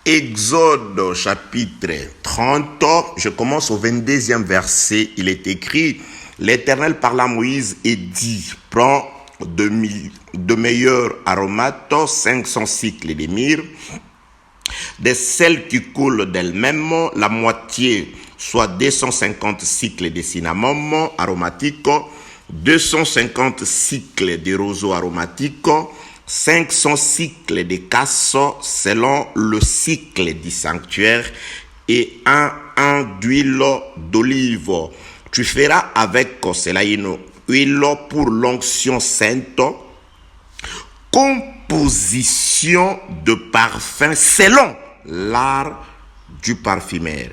Exode chapitre 30, je commence au 22e verset, il est écrit, l'Éternel parla à Moïse et dit, prends de meilleurs aromates, 500 cycles de myrrhe, des sels qui coulent d'elles-mêmes, la moitié, soit 250 cycles de cinnamome aromatique, 250 cycles de roseau aromatique, 500 cycles de casses selon le cycle du sanctuaire et un d'huile d'olive. Tu feras avec cela une huile pour l'onction sainte, composition de parfum selon l'art du parfumeur.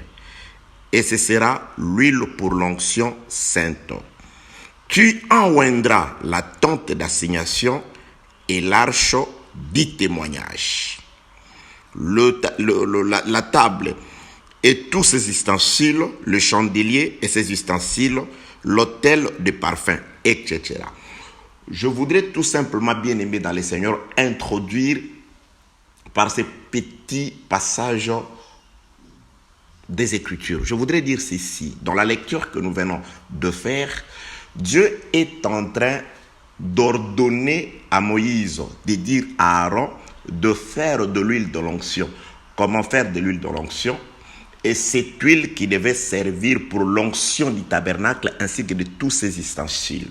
Et ce sera l'huile pour l'onction sainte. Tu enjoindras la tente d'assignation et l'arche du témoignage. La table et tous ses ustensiles, le chandelier et ses ustensiles, l'autel de parfum, etc. Je voudrais tout simplement, bien aimé dans le Seigneur, introduire par ces petits passages des Écritures. Je voudrais dire ceci, dans la lecture que nous venons de faire, Dieu est en train d'ordonner à Moïse, de dire à Aaron de faire de l'huile de l'onction. Comment faire de l'huile de l'onction? Et cette huile qui devait servir pour l'onction du tabernacle ainsi que de tous ses ustensiles.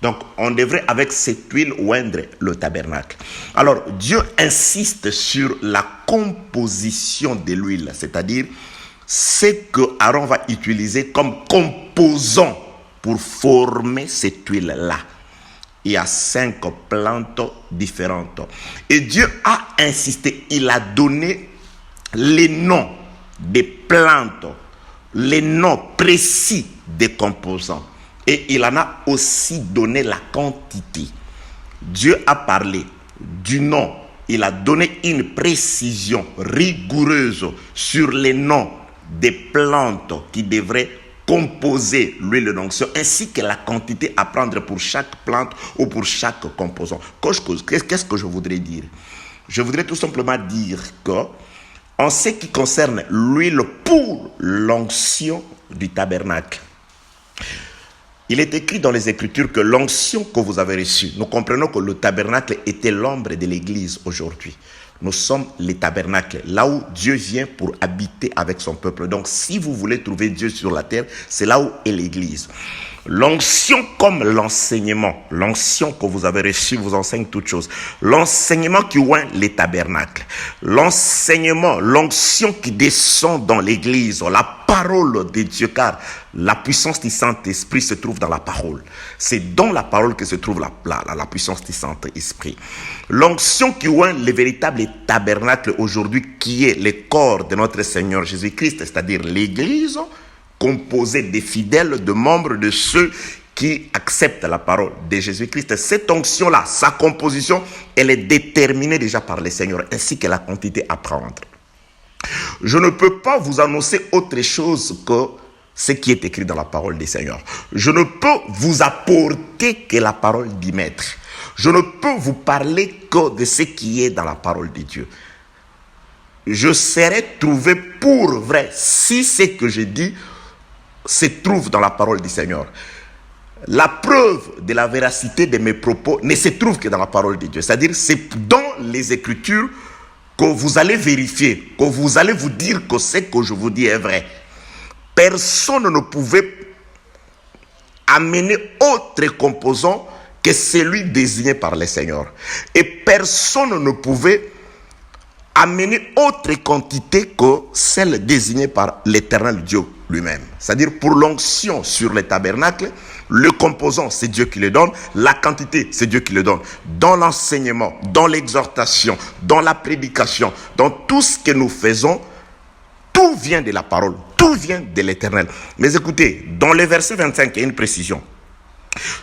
Donc, on devrait avec cette huile oindre le tabernacle. Alors, Dieu insiste sur la composition de l'huile, c'est-à-dire ce que Aaron va utiliser comme composant pour former cette huile-là. Il y a 5 plantes différentes. Et Dieu a insisté, il a donné les noms des plantes, les noms précis des composants. Et il en a aussi donné la quantité. Dieu a parlé du nom. Il a donné une précision rigoureuse sur les noms des plantes qui devraient composer l'huile d'onction, ainsi que la quantité à prendre pour chaque plante ou pour chaque composant. Qu'est-ce que je voudrais dire? Je voudrais tout simplement dire que, en ce qui concerne l'huile pour l'onction du tabernacle, il est écrit dans les Écritures que l'onction que vous avez reçue, nous comprenons que le tabernacle était l'ombre de l'Église aujourd'hui. Nous sommes les tabernacles, là où Dieu vient pour habiter avec son peuple. Donc, si vous voulez trouver Dieu sur la terre, c'est là où est l'Église. L'onction comme l'enseignement, l'onction que vous avez reçue vous enseigne toutes choses. L'enseignement qui oint les tabernacles, l'enseignement, l'onction qui descend dans l'église, la parole de Dieu, car la puissance du Saint-Esprit se trouve dans la parole. C'est dans la parole que se trouve la puissance du Saint-Esprit. L'onction qui oint le véritable tabernacle aujourd'hui, qui est le corps de notre Seigneur Jésus-Christ, c'est-à-dire l'église, composé des fidèles, de membres de ceux qui acceptent la parole de Jésus-Christ. Cette onction-là, sa composition, elle est déterminée déjà par le Seigneur, ainsi que la quantité à prendre. Je ne peux pas vous annoncer autre chose que ce qui est écrit dans la parole du Seigneur. Je ne peux vous apporter que la parole du Maître. Je ne peux vous parler que de ce qui est dans la parole de Dieu. Je serai trouvé pour vrai si ce que je dis se trouve dans la parole du Seigneur. La preuve de la véracité de mes propos ne se trouve que dans la parole de Dieu. C'est-à-dire, c'est dans les Écritures que vous allez vérifier, que vous allez vous dire que ce que je vous dis est vrai. Personne ne pouvait amener autre composant que celui désigné par le Seigneur. Et personne ne pouvait amener autre quantité que celle désignée par l'Éternel Dieu lui-même. C'est-à-dire pour l'onction sur le tabernacle, le composant, c'est Dieu qui le donne, la quantité, c'est Dieu qui le donne. Dans l'enseignement, dans l'exhortation, dans la prédication, dans tout ce que nous faisons, tout vient de la parole, tout vient de l'Éternel. Mais écoutez, dans le verset 25, il y a une précision.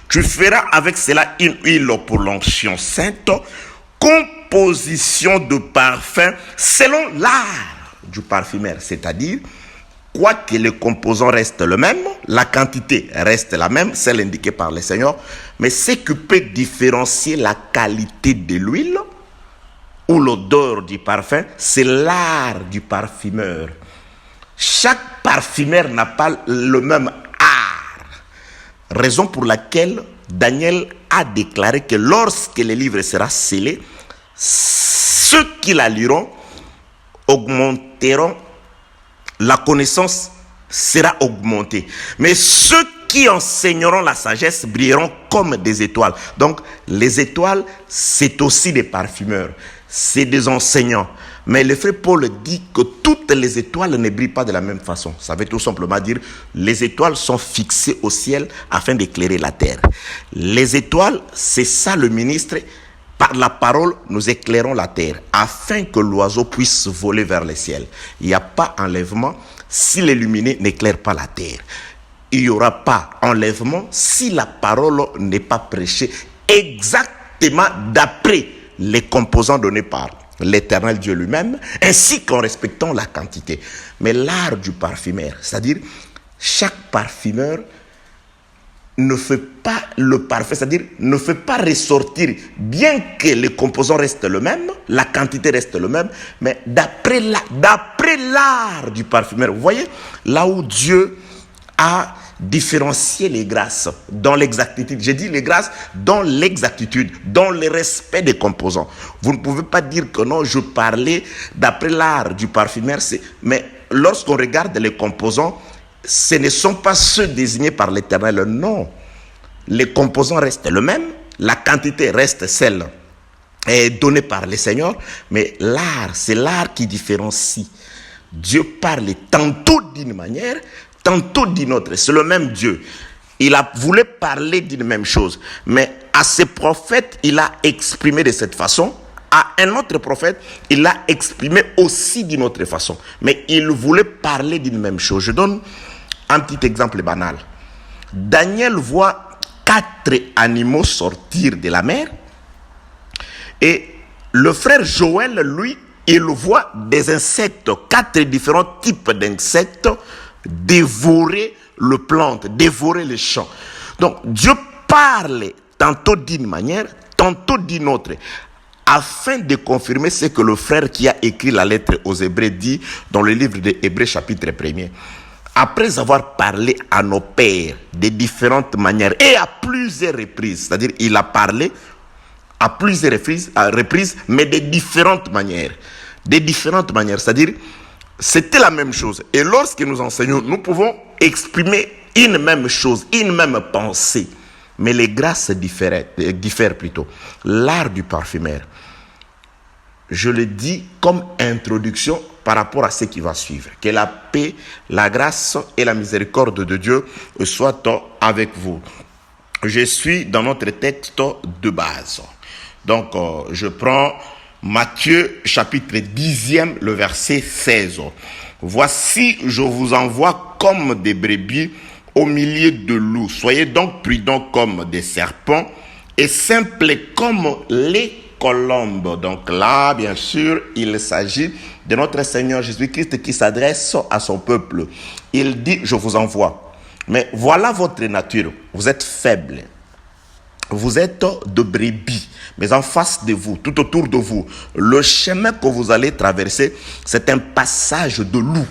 Tu feras avec cela une huile pour l'onction sainte, composition de parfum selon l'art du parfumeur, c'est-à-dire, quoique le composant reste le même, la quantité reste la même, celle indiquée par le Seigneur, mais ce qui peut différencier la qualité de l'huile ou l'odeur du parfum, c'est l'art du parfumeur. Chaque parfumeur n'a pas le même art. Raison pour laquelle Daniel a déclaré que lorsque le livre sera scellé, ceux qui la liront augmenteront, la connaissance sera augmentée. Mais ceux qui enseigneront la sagesse brilleront comme des étoiles. Donc, les étoiles, c'est aussi des parfumeurs, c'est des enseignants. Mais le frère Paul dit que toutes les étoiles ne brillent pas de la même façon. Ça veut tout simplement dire les étoiles sont fixées au ciel afin d'éclairer la terre. Les étoiles, c'est ça le ministre. Par la parole, nous éclairons la terre afin que l'oiseau puisse voler vers le ciel. Il n'y a pas enlèvement si l'illuminé n'éclaire pas la terre. Il n'y aura pas enlèvement si la parole n'est pas prêchée exactement d'après les composants donnés par l'Éternel Dieu lui-même, ainsi qu'en respectant la quantité. Mais l'art du parfumeur, c'est-à-dire chaque parfumeur ne fait pas le parfum, c'est-à-dire ne fait pas ressortir, bien que les composants restent le même, la quantité reste le même, mais d'après l'art du parfumeur. Vous voyez, là où Dieu a différencié les grâces dans l'exactitude. J'ai dit les grâces dans l'exactitude, dans le respect des composants. Vous ne pouvez pas dire que non, je parlais d'après l'art du parfumeur, mais lorsqu'on regarde les composants, ce ne sont pas ceux désignés par l'Éternel, non. Les composants restent le même, la quantité reste celle donnée par le Seigneur, mais l'art, c'est l'art qui différencie. Dieu parle tantôt d'une manière, tantôt d'une autre. C'est le même Dieu. Il a voulu parler d'une même chose, mais à ses prophètes, il a exprimé de cette façon. À un autre prophète, il l'a exprimé aussi d'une autre façon. Mais il voulait parler d'une même chose. Je donne un petit exemple banal. Daniel voit 4 animaux sortir de la mer. Et le frère Joël, lui, il voit des insectes, 4 différents types d'insectes dévorer le plante, dévorer les champs. Donc Dieu parle tantôt d'une manière, tantôt d'une autre, afin de confirmer ce que le frère qui a écrit la lettre aux Hébreux dit dans le livre des Hébreux chapitre 1er. Après avoir parlé à nos pères de différentes manières et à plusieurs reprises, c'est-à-dire il a parlé à plusieurs reprises, mais de différentes manières. De différentes manières, c'est-à-dire c'était la même chose. Et lorsque nous enseignons, nous pouvons exprimer une même chose, une même pensée. Mais les grâces diffèrent plutôt. L'art du parfumeur. Je le dis comme introduction par rapport à ce qui va suivre. Que la paix, la grâce et la miséricorde de Dieu soient avec vous. Je suis dans notre texte de base. Donc, je prends Matthieu chapitre 10e, le verset 16. Voici, je vous envoie comme des brebis au milieu de loups. Soyez donc prudents comme des serpents et simples comme les colombes. Donc là, bien sûr, il s'agit de notre Seigneur Jésus-Christ qui s'adresse à son peuple. Il dit, je vous envoie. Mais voilà votre nature. Vous êtes faibles. Vous êtes de brebis, mais en face de vous, tout autour de vous, le chemin que vous allez traverser, c'est un passage de loup.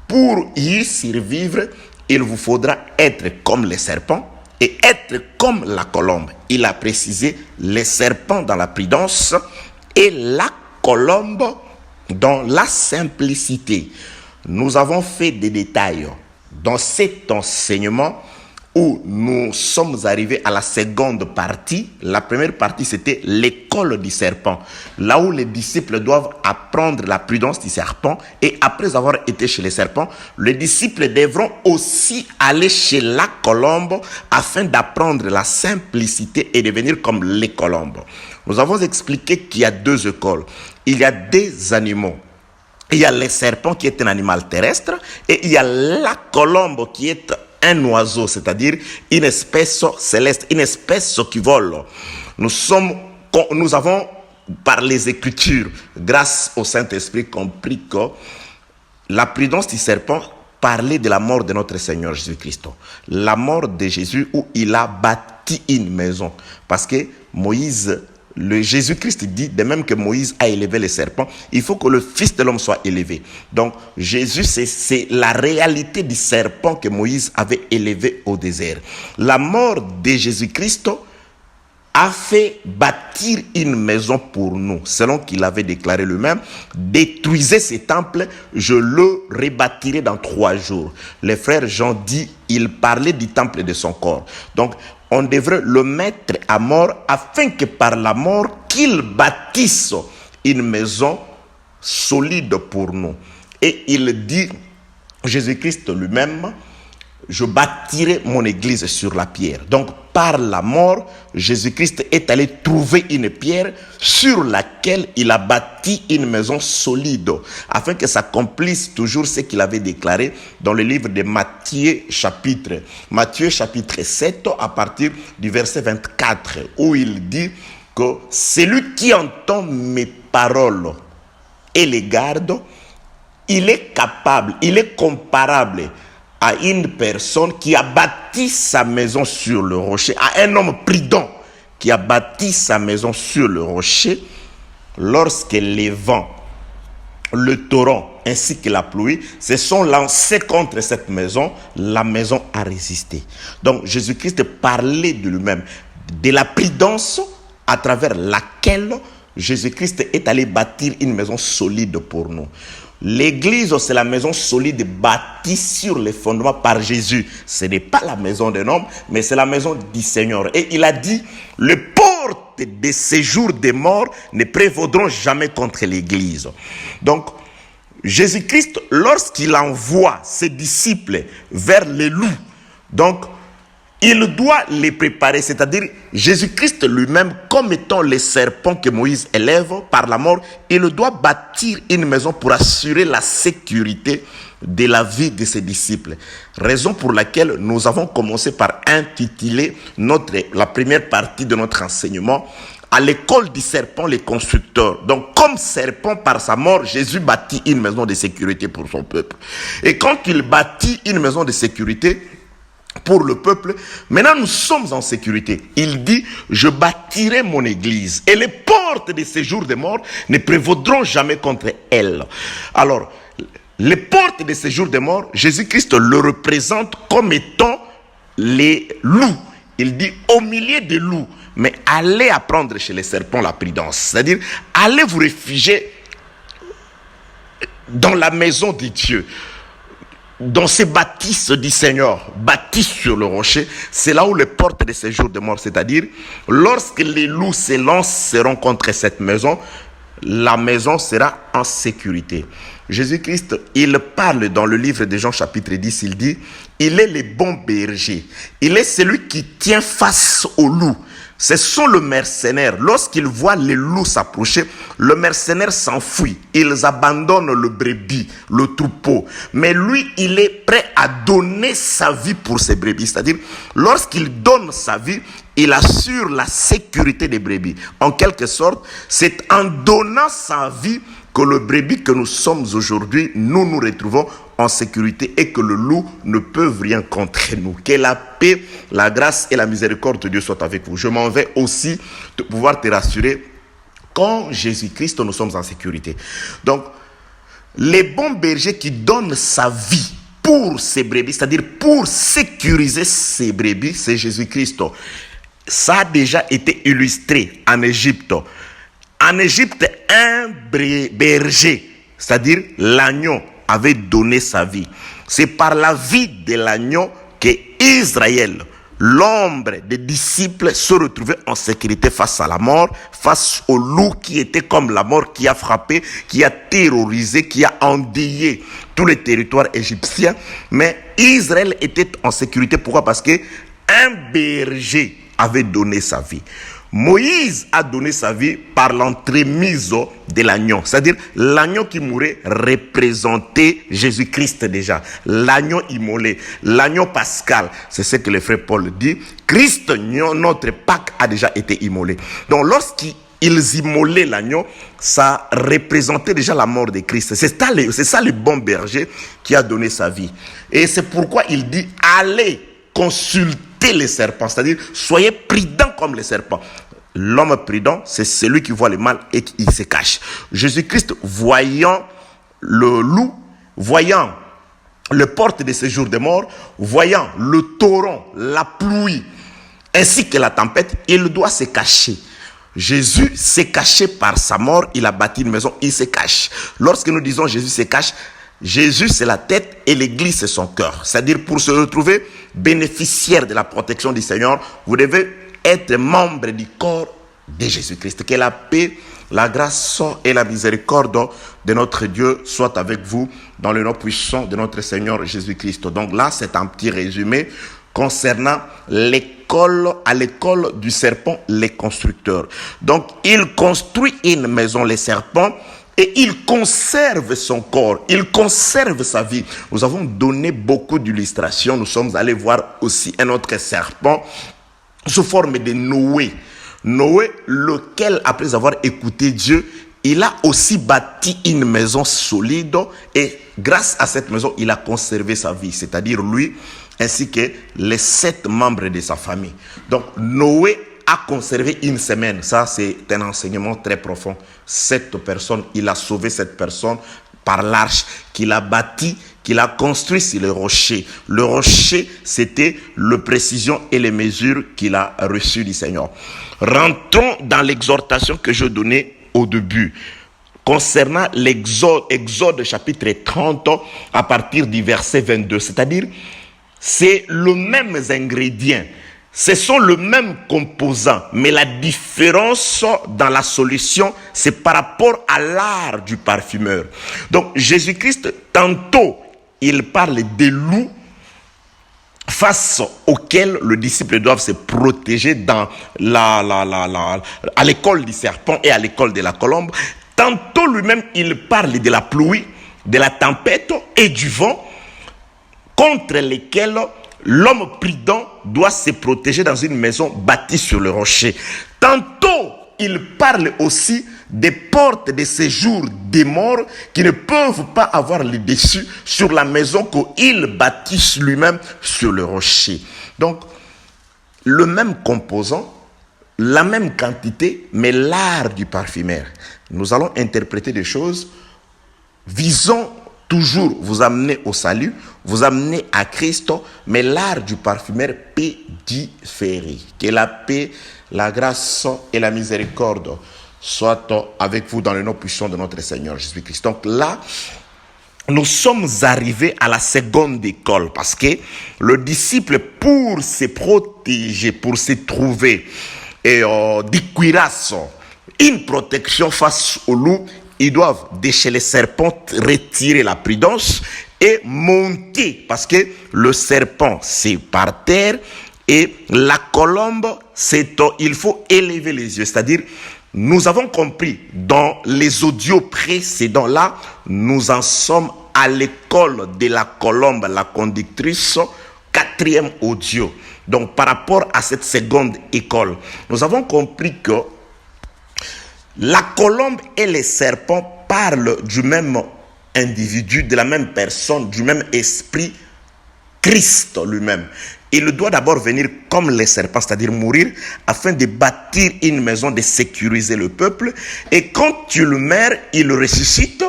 Pour y survivre, il vous faudra être comme les serpents et être comme la colombe. Il a précisé les serpents dans la prudence et la colombe dans la simplicité. Nous avons fait des détails dans cet enseignement où nous sommes arrivés à la seconde partie. La première partie, c'était l'école du serpent, là où les disciples doivent apprendre la prudence du serpent. Et après avoir été chez les serpents, les disciples devront aussi aller chez la colombe afin d'apprendre la simplicité et devenir comme les colombes. Nous avons expliqué qu'il y a 2 écoles. Il y a des animaux. Il y a le serpent qui est un animal terrestre et il y a la colombe qui est un oiseau, c'est-à-dire une espèce céleste, une espèce qui vole. Nous avons, par les Écritures, grâce au Saint-Esprit, compris que la prudence du serpent parlait de la mort de notre Seigneur Jésus-Christ. La mort de Jésus où il a bâti une maison. Parce que Moïse le Jésus-Christ dit, de même que Moïse a élevé les serpents, il faut que le Fils de l'homme soit élevé. Donc Jésus, c'est la réalité du serpent que Moïse avait élevé au désert. La mort de Jésus-Christ a fait bâtir une maison pour nous, selon qu'il avait déclaré lui-même: détruisez ces temples, je le rebâtirai dans 3 jours. Les frères Jean dit, il parlait du temple de son corps. Donc, on devrait le mettre à mort afin que par la mort, qu'il bâtisse une maison solide pour nous. Et il dit, Jésus-Christ lui-même, je bâtirai mon église sur la pierre. Donc, par la mort, Jésus-Christ est allé trouver une pierre sur laquelle il a bâti une maison solide, afin que s'accomplisse toujours ce qu'il avait déclaré dans le livre de Matthieu chapitre 7, à partir du verset 24, où il dit que celui qui entend mes paroles et les garde, il est capable, il est comparable à une personne qui a bâti sa maison sur le rocher, à un homme prudent qui a bâti sa maison sur le rocher. Lorsque les vents, le torrent ainsi que la pluie se sont lancés contre cette maison, la maison a résisté. Donc Jésus-Christ parlait de lui-même, de la prudence à travers laquelle Jésus-Christ est allé bâtir une maison solide pour nous. L'église, c'est la maison solide bâtie sur les fondements par Jésus. Ce n'est pas la maison d'un homme, mais c'est la maison du Seigneur. Et il a dit, les portes de séjour des morts ne prévaudront jamais contre l'église. Donc, Jésus-Christ, lorsqu'il envoie ses disciples vers les loups, donc, il doit les préparer, c'est-à-dire Jésus-Christ lui-même, comme étant les serpents que Moïse élève par la mort, il doit bâtir une maison pour assurer la sécurité de la vie de ses disciples. Raison pour laquelle nous avons commencé par intituler la première partie de notre enseignement à l'école du serpent, les constructeurs. Donc, comme serpent, par sa mort, Jésus bâtit une maison de sécurité pour son peuple. Et quand il bâtit une maison de sécurité pour le peuple, maintenant nous sommes en sécurité. Il dit, je bâtirai mon église et les portes de séjour des morts ne prévaudront jamais contre elle. Alors, les portes de séjour des morts, Jésus-Christ le représente comme étant les loups. Il dit, au milieu des loups, mais allez apprendre chez les serpents la prudence. C'est-à-dire, allez vous réfugier dans la maison de Dieu, dans ces bâtisses du Seigneur, bâties sur le rocher. C'est là où les portes de séjour de mort, c'est-à-dire, lorsque les loups s'élanceront contre cette maison, la maison sera en sécurité. Jésus-Christ, il parle dans le livre de Jean chapitre 10, il dit, il est le bon berger, il est celui qui tient face aux loups. Ce sont les mercenaires. Lorsqu'ils voient les loups s'approcher, le mercenaire s'enfuit. Ils abandonnent le brebis, le troupeau. Mais lui, il est prêt à donner sa vie pour ses brebis. C'est-à-dire, lorsqu'il donne sa vie, il assure la sécurité des brebis. En quelque sorte, c'est en donnant sa vie que le brebis que nous sommes aujourd'hui, nous nous retrouvons en sécurité et que le loup ne peut rien contre nous. Que la paix, la grâce et la miséricorde de Dieu soient avec vous. Je m'en vais aussi de pouvoir te rassurer, qu'en Jésus-Christ, nous sommes en sécurité. Donc, les bons bergers qui donnent sa vie pour ses brebis, c'est-à-dire pour sécuriser ses brebis, c'est Jésus-Christ. Ça a déjà été illustré en Égypte. En Égypte, un berger, c'est-à-dire l'agneau, avait donné sa vie. C'est par la vie de l'agneau que Israël, l'ombre des disciples, se retrouvait en sécurité face à la mort, face au loup qui était comme la mort, qui a frappé, qui a terrorisé, qui a endeuillé tous les territoires égyptiens. Mais Israël était en sécurité. Pourquoi? Parce que un berger avait donné sa vie. Moïse a donné sa vie par l'entremise de l'agneau. C'est-à-dire, l'agneau qui mourait représentait Jésus-Christ déjà. L'agneau immolé, l'agneau pascal. C'est ce que le frère Paul dit. Christ, notre Pâque, a déjà été immolé. Donc, lorsqu'ils immolaient l'agneau, ça représentait déjà la mort de Christ. C'est ça le bon berger qui a donné sa vie. Et c'est pourquoi il dit, allez consulter les serpents, c'est-à-dire soyez prudents comme les serpents. L'homme prudent, c'est celui qui voit le mal et qui se cache. Jésus-Christ, voyant le loup, voyant le porte de séjour des morts, voyant le torrent, la pluie, ainsi que la tempête, il doit se cacher. Jésus s'est caché par sa mort, il a bâti une maison, il se cache. Lorsque nous disons Jésus se cache, Jésus c'est la tête et l'église c'est son cœur. C'est-à-dire pour se retrouver bénéficiaire de la protection du Seigneur, vous devez être membre du corps de Jésus-Christ. Que la paix, la grâce et la miséricorde de notre Dieu soient avec vous dans le nom puissant de notre Seigneur Jésus-Christ. Donc là, c'est un petit résumé concernant à l'école du serpent, les constructeurs. Donc, il construit une maison, les serpents, et il conserve son corps, il conserve sa vie. Nous avons donné beaucoup d'illustrations. Nous sommes allés voir aussi un autre serpent sous forme de Noé. Noé, lequel, après avoir écouté Dieu, il a aussi bâti une maison solide et grâce à cette maison, il a conservé sa vie, c'est-à-dire lui, ainsi que les 7 membres de sa famille. Donc, Noé a conservé une semaine. Ça, c'est un enseignement très profond. 7 personnes, il a sauvé cette personne par l'arche qu'il a bâti, qu'il a construit sur le rocher. Le rocher, c'était la précision et les mesures qu'il a reçues du Seigneur. Rentrons dans l'exhortation que je donnais au début. Concernant Exode chapitre 30, à partir du verset 22. C'est-à-dire, c'est le même ingrédient. Ce sont le même composant, mais la différence dans la solution, c'est par rapport à l'art du parfumeur. Donc, Jésus-Christ, tantôt, il parle des loups face auxquels le disciple doit se protéger dans à l'école du serpent et à l'école de la colombe. Tantôt, lui-même, il parle de la pluie, de la tempête et du vent contre lesquels l'homme prudent doit se protéger dans une maison bâtie sur le rocher. Tantôt, il parle aussi des portes de séjour des morts qui ne peuvent pas avoir le dessus sur la maison qu'il bâtit lui-même sur le rocher. Donc, le même composant, la même quantité, mais l'art du parfumeur. Nous allons interpréter des choses visant toujours vous amener au salut, vous amener à Christ, mais l'art du parfumeur peut différer. Que la paix, la grâce et la miséricorde soient avec vous dans le nom puissant de notre Seigneur Jésus-Christ. Donc là, nous sommes arrivés à la seconde école parce que le disciple, pour se protéger, pour se trouver des cuirasses, une protection face au loup, ils doivent, de chez les serpents, retirer la prudence et monter. Parce que le serpent, c'est par terre. Et la colombe, il faut élever les yeux. C'est-à-dire, nous avons compris dans les audios précédents là, nous en sommes à l'école de la colombe, la conductrice, 4e audio. Donc, par rapport à cette seconde école, nous avons compris que la colombe et les serpents parlent du même individu, de la même personne, du même esprit, Christ lui-même. Il doit d'abord venir comme les serpents, c'est-à-dire mourir, afin de bâtir une maison, de sécuriser le peuple. Et quand il meurt, il ressuscite.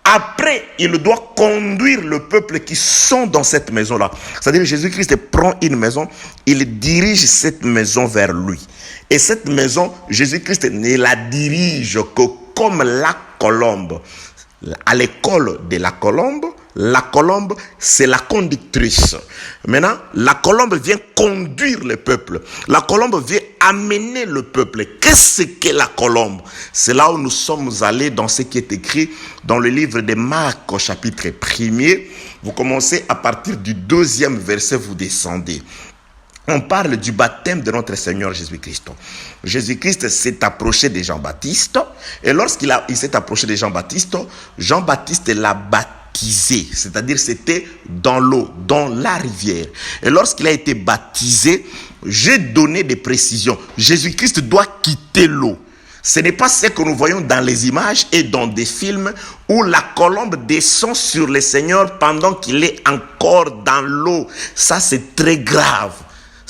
Après, il doit conduire le peuple qui sont dans cette maison-là. C'est-à-dire Jésus-Christ prend une maison, il dirige cette maison vers lui. Et cette maison, Jésus-Christ ne la dirige que comme la colombe. À l'école de la colombe, c'est la conductrice. Maintenant, la colombe vient conduire le peuple. La colombe vient amener le peuple. Qu'est-ce que la colombe? C'est là où nous sommes allés dans ce qui est écrit dans le livre de Marc au chapitre 1er. Vous commencez à partir du 2e verset, vous descendez. On parle du baptême de notre Seigneur Jésus-Christ. Jésus-Christ s'est approché de Jean-Baptiste. Et lorsqu'il s'est approché de Jean-Baptiste, Jean-Baptiste l'a baptisé. C'est-à-dire c'était dans l'eau, dans la rivière. Et lorsqu'il a été baptisé, j'ai donné des précisions. Jésus-Christ doit quitter l'eau. Ce n'est pas ce que nous voyons dans les images et dans des films où la colombe descend sur le Seigneur pendant qu'il est encore dans l'eau. Ça, c'est très grave.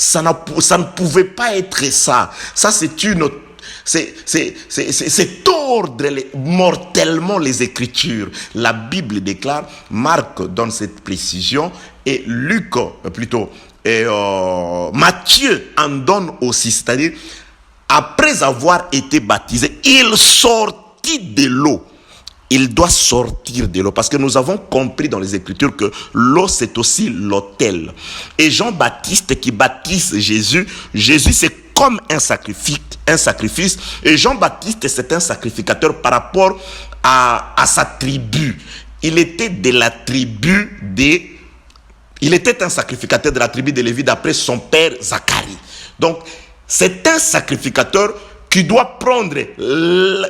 Ça ne pouvait pas être ça. Ça, c'est tordre mortellement les Écritures. La Bible déclare, Marc donne cette précision, et Luc, Matthieu en donne aussi. C'est-à-dire, après avoir été baptisé, il sortit de l'eau. Il doit sortir de l'eau, parce que nous avons compris dans les Écritures que l'eau, c'est aussi l'autel. Et Jean-Baptiste qui baptise Jésus, c'est comme un sacrifice. Et Jean-Baptiste, c'est un sacrificateur par rapport à sa tribu. Il était un sacrificateur de la tribu de Lévi d'après son père Zacharie. Donc, c'est un sacrificateur qui doit prendre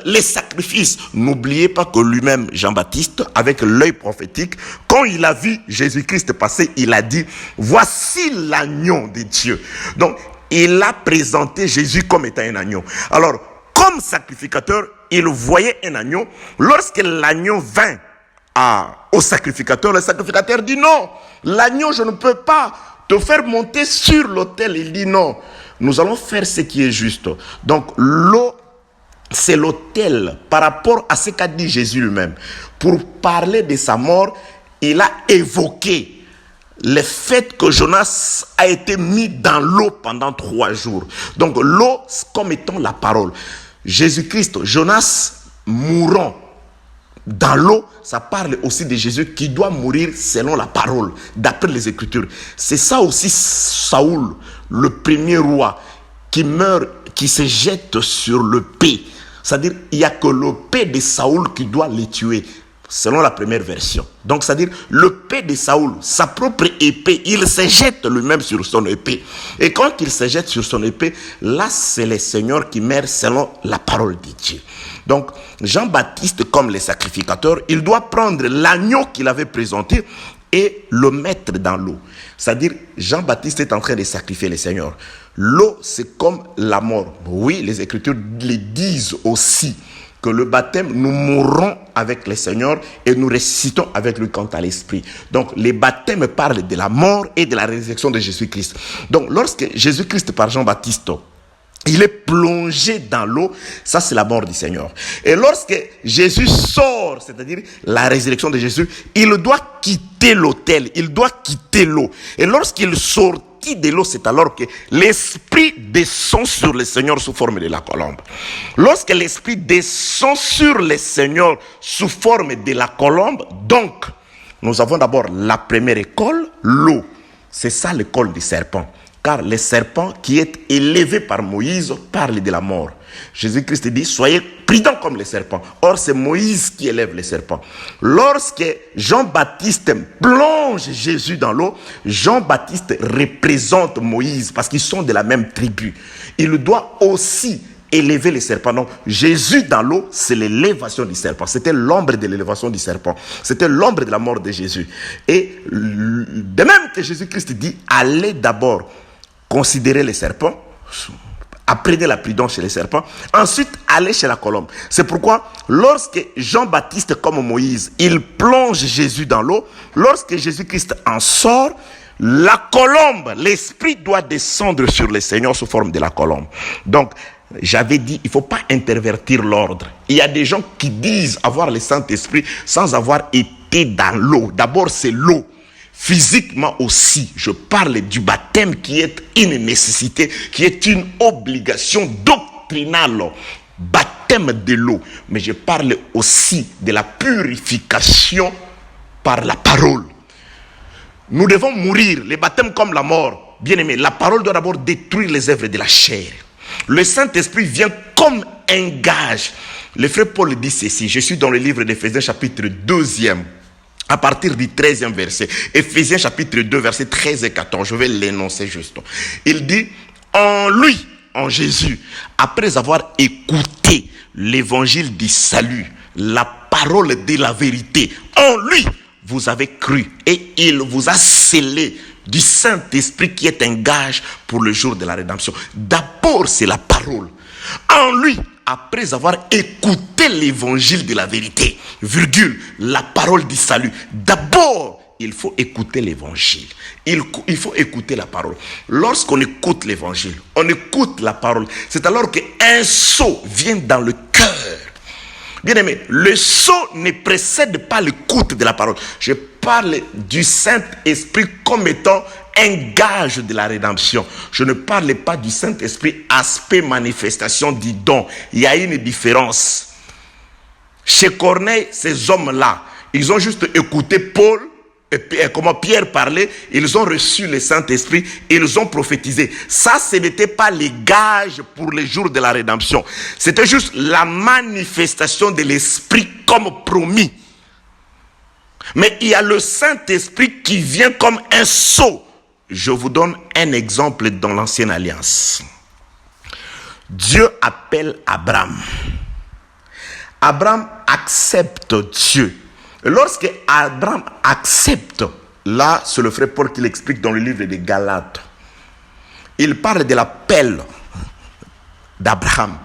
les sacrifices. N'oubliez pas que lui-même, Jean-Baptiste, avec l'œil prophétique, quand il a vu Jésus-Christ passer, il a dit, voici l'agneau de Dieu. Donc, il a présenté Jésus comme étant un agneau. Alors, comme sacrificateur, il voyait un agneau. Lorsque l'agneau vint au sacrificateur, le sacrificateur dit non, l'agneau, je ne peux pas te faire monter sur l'autel. Il dit non, nous allons faire ce qui est juste. Donc l'eau, c'est l'autel par rapport à ce qu'a dit Jésus lui-même. Pour parler de sa mort, il a évoqué le fait que Jonas a été mis dans l'eau pendant 3 jours. Donc l'eau comme étant la parole. Jésus-Christ, Jonas mourant dans l'eau, ça parle aussi de Jésus qui doit mourir selon la parole, d'après les Écritures. C'est ça aussi Saoul, le premier roi, qui meurt, qui se jette sur le paix. C'est-à-dire, il n'y a que le paix de Saoul qui doit les tuer, selon la première version. Donc, c'est-à-dire, le paix de Saoul, sa propre épée, il se jette lui-même sur son épée. Et quand il se jette sur son épée, là, c'est le Seigneur qui meurt selon la parole de Dieu. Donc, Jean-Baptiste, comme le sacrificateur, il doit prendre l'agneau qu'il avait présenté et le mettre dans l'eau. C'est-à-dire, Jean-Baptiste est en train de sacrifier le Seigneur. L'eau, c'est comme la mort. Oui, les Écritures le disent aussi, que le baptême, nous mourrons avec le Seigneur et nous ressuscitons avec lui quant à l'esprit. Donc, les baptêmes parlent de la mort et de la résurrection de Jésus-Christ. Donc, lorsque Jésus-Christ, par Jean-Baptiste, il est plongé dans l'eau, ça c'est la mort du Seigneur. Et lorsque Jésus sort, c'est-à-dire la résurrection de Jésus, il doit quitter l'autel, il doit quitter l'eau. Et lorsqu'il sortit de l'eau, c'est alors que l'Esprit descend sur le Seigneur sous forme de la colombe. Lorsque l'Esprit descend sur le Seigneur sous forme de la colombe, donc, nous avons d'abord la première école, l'eau. C'est ça l'école du serpent. Car le serpent qui est élevé par Moïse parle de la mort. Jésus-Christ dit, soyez prudents comme les serpents. Or, c'est Moïse qui élève les serpents. Lorsque Jean-Baptiste plonge Jésus dans l'eau, Jean-Baptiste représente Moïse parce qu'ils sont de la même tribu. Il doit aussi élever les serpents. Donc, Jésus dans l'eau, c'est l'élévation du serpent. C'était l'ombre de l'élévation du serpent. C'était l'ombre de la mort de Jésus. Et de même que Jésus-Christ dit, allez d'abord considérer les serpents, apprenez la prudence chez les serpents, ensuite allez chez la colombe. C'est pourquoi lorsque Jean-Baptiste comme Moïse, il plonge Jésus dans l'eau, lorsque Jésus-Christ en sort, la colombe, l'esprit doit descendre sur le Seigneur sous forme de la colombe. Donc, j'avais dit, il ne faut pas intervertir l'ordre. Il y a des gens qui disent avoir le Saint-Esprit sans avoir été dans l'eau. D'abord, c'est l'eau. Physiquement aussi, je parle du baptême qui est une nécessité, qui est une obligation doctrinale. Baptême de l'eau. Mais je parle aussi de la purification par la parole. Nous devons mourir, les baptêmes comme la mort. Bien aimé, la parole doit d'abord détruire les œuvres de la chair. Le Saint-Esprit vient comme un gage. Le frère Paul dit ceci, je suis dans le livre d'Éphésiens chapitre 2e, à partir du 13e verset. Éphésiens chapitre 2, verset 13 et 14, je vais l'énoncer juste. Il dit, en lui, en Jésus, après avoir écouté l'évangile du salut, la parole de la vérité, en lui, vous avez cru et il vous a scellé du Saint-Esprit qui est un gage pour le jour de la rédemption. D'abord, c'est la parole. En lui, après avoir écouté l'évangile de la vérité, virgule, la parole du salut, d'abord, il faut écouter l'évangile. Il faut écouter la parole. Lorsqu'on écoute l'évangile, on écoute la parole, c'est alors qu'un sceau vient dans le cœur. Bien aimé, le sceau ne précède pas l'écoute de la parole. Je parle du Saint-Esprit comme étant un gage de la rédemption. Je ne parle pas du Saint-Esprit aspect manifestation du don. Il y a une différence. Chez Corneille, ces hommes-là, ils ont juste écouté Paul et comment Pierre parlait, ils ont reçu le Saint-Esprit, ils ont prophétisé. Ça, ce n'était pas les gages pour les jours de la rédemption. C'était juste la manifestation de l'Esprit comme promis. Mais il y a le Saint-Esprit qui vient comme un sceau. Je vous donne un exemple dans l'Ancienne Alliance. Dieu appelle Abraham. Abraham accepte Dieu. Lorsque Abraham accepte, là, c'est le frère Paul qui l'explique dans le livre des Galates. Il parle de l'appel d'Abraham.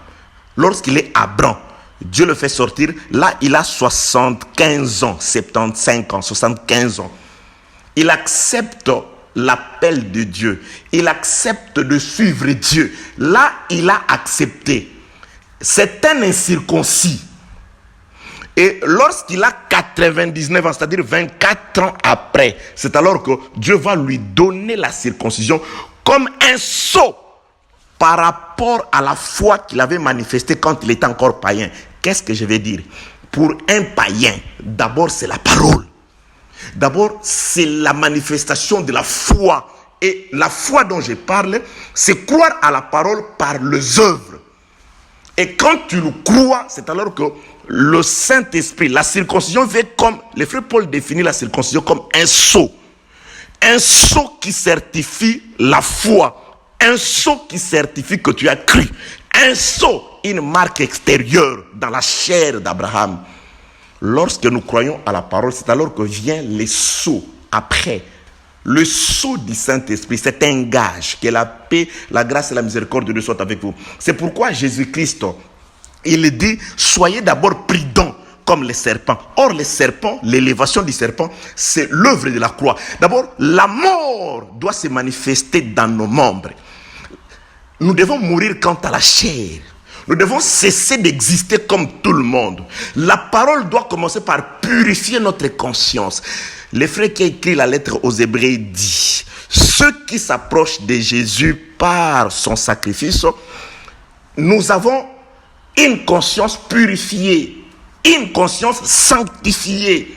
Lorsqu'il est Abraham, Dieu le fait sortir. Là, il a 75 ans, 75 ans, 75 ans. Il accepte l'appel de Dieu. Il accepte de suivre Dieu. Là, il a accepté. C'est un incirconcis. Et lorsqu'il a 99 ans, c'est-à-dire 24 ans après, c'est alors que Dieu va lui donner la circoncision comme un sceau par rapport à la foi qu'il avait manifestée quand il était encore païen. Qu'est-ce que je vais dire? Pour un païen, d'abord c'est la parole. D'abord c'est la manifestation de la foi. Et la foi dont je parle, c'est croire à la parole par les œuvres. Et quand tu le crois, c'est alors que le Saint-Esprit, la circoncision fait comme, le frère Paul définit la circoncision comme un sceau. Un sceau qui certifie la foi. Un sceau qui certifie que tu as cru. Un sceau, une marque extérieure dans la chair d'Abraham. Lorsque nous croyons à la parole, c'est alors que vient le sceau après. Le sceau du Saint-Esprit, c'est un gage. Que la paix, la grâce et la miséricorde de Dieu soient avec vous. C'est pourquoi Jésus-Christ, il dit, soyez d'abord prudents comme les serpents. Or, les serpents, l'élévation du serpent, c'est l'œuvre de la croix. D'abord, la mort doit se manifester dans nos membres. Nous devons mourir quant à la chair. Nous devons cesser d'exister comme tout le monde. La parole doit commencer par purifier notre conscience. Le frère qui a écrit la lettre aux Hébreux dit, ceux qui s'approchent de Jésus par son sacrifice, nous avons une conscience purifiée, une conscience sanctifiée.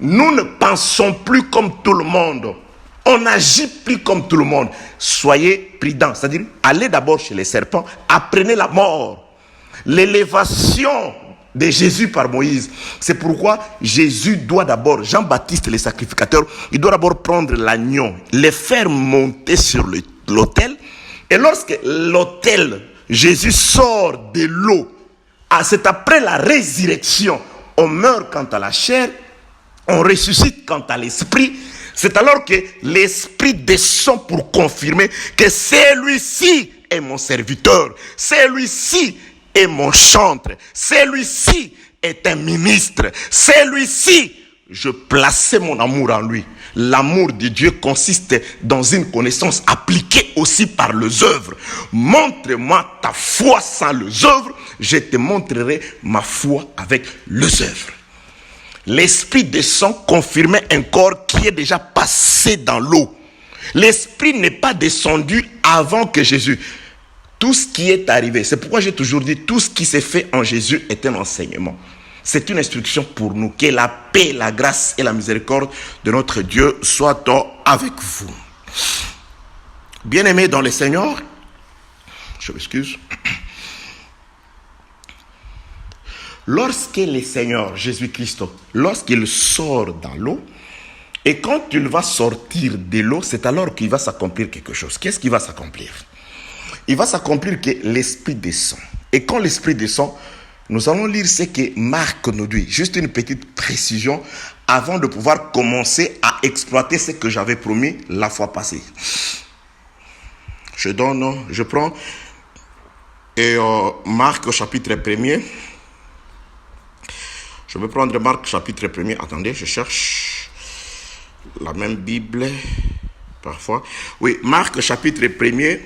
Nous ne pensons plus comme tout le monde. On n'agit plus comme tout le monde. Soyez prudents, c'est-à-dire allez d'abord chez les serpents, apprenez la mort. L'élévation de Jésus par Moïse. C'est pourquoi Jésus doit d'abord, Jean-Baptiste le sacrificateur, il doit d'abord prendre l'agneau, le faire monter sur l'autel. Et lorsque l'autel, Jésus sort de l'eau, c'est après la résurrection, on meurt quant à la chair, on ressuscite quant à l'esprit. C'est alors que l'esprit descend pour confirmer que celui-ci est mon serviteur, celui-ci est mon chantre, celui-ci est un ministre, celui-ci, je plaçais mon amour en lui. L'amour de Dieu consiste dans une connaissance appliquée aussi par les œuvres. Montre-moi ta foi sans les œuvres, je te montrerai ma foi avec les œuvres. L'esprit descend confirmer un corps qui est déjà passé dans l'eau. L'esprit n'est pas descendu avant que Jésus. Tout ce qui est arrivé, c'est pourquoi j'ai toujours dit, tout ce qui s'est fait en Jésus est un enseignement. C'est une instruction pour nous. Que la paix, la grâce et la miséricorde de notre Dieu soient avec vous. Bien-aimés dans le Seigneur, je m'excuse. Lorsque le Seigneur Jésus-Christ, lorsqu'il sort dans l'eau, et quand il va sortir de l'eau, c'est alors qu'il va s'accomplir quelque chose. Qu'est-ce qui va s'accomplir? Il va s'accomplir que l'Esprit descend. Et quand l'Esprit descend, nous allons lire ce que Marc nous dit. Juste une petite précision avant de pouvoir commencer à exploiter ce que j'avais promis la fois passée. Je prends Marc au chapitre 1er. Je vais prendre Marc chapitre 1er. Attendez, je cherche. la même Bible, parfois. Oui, Marc chapitre 1er.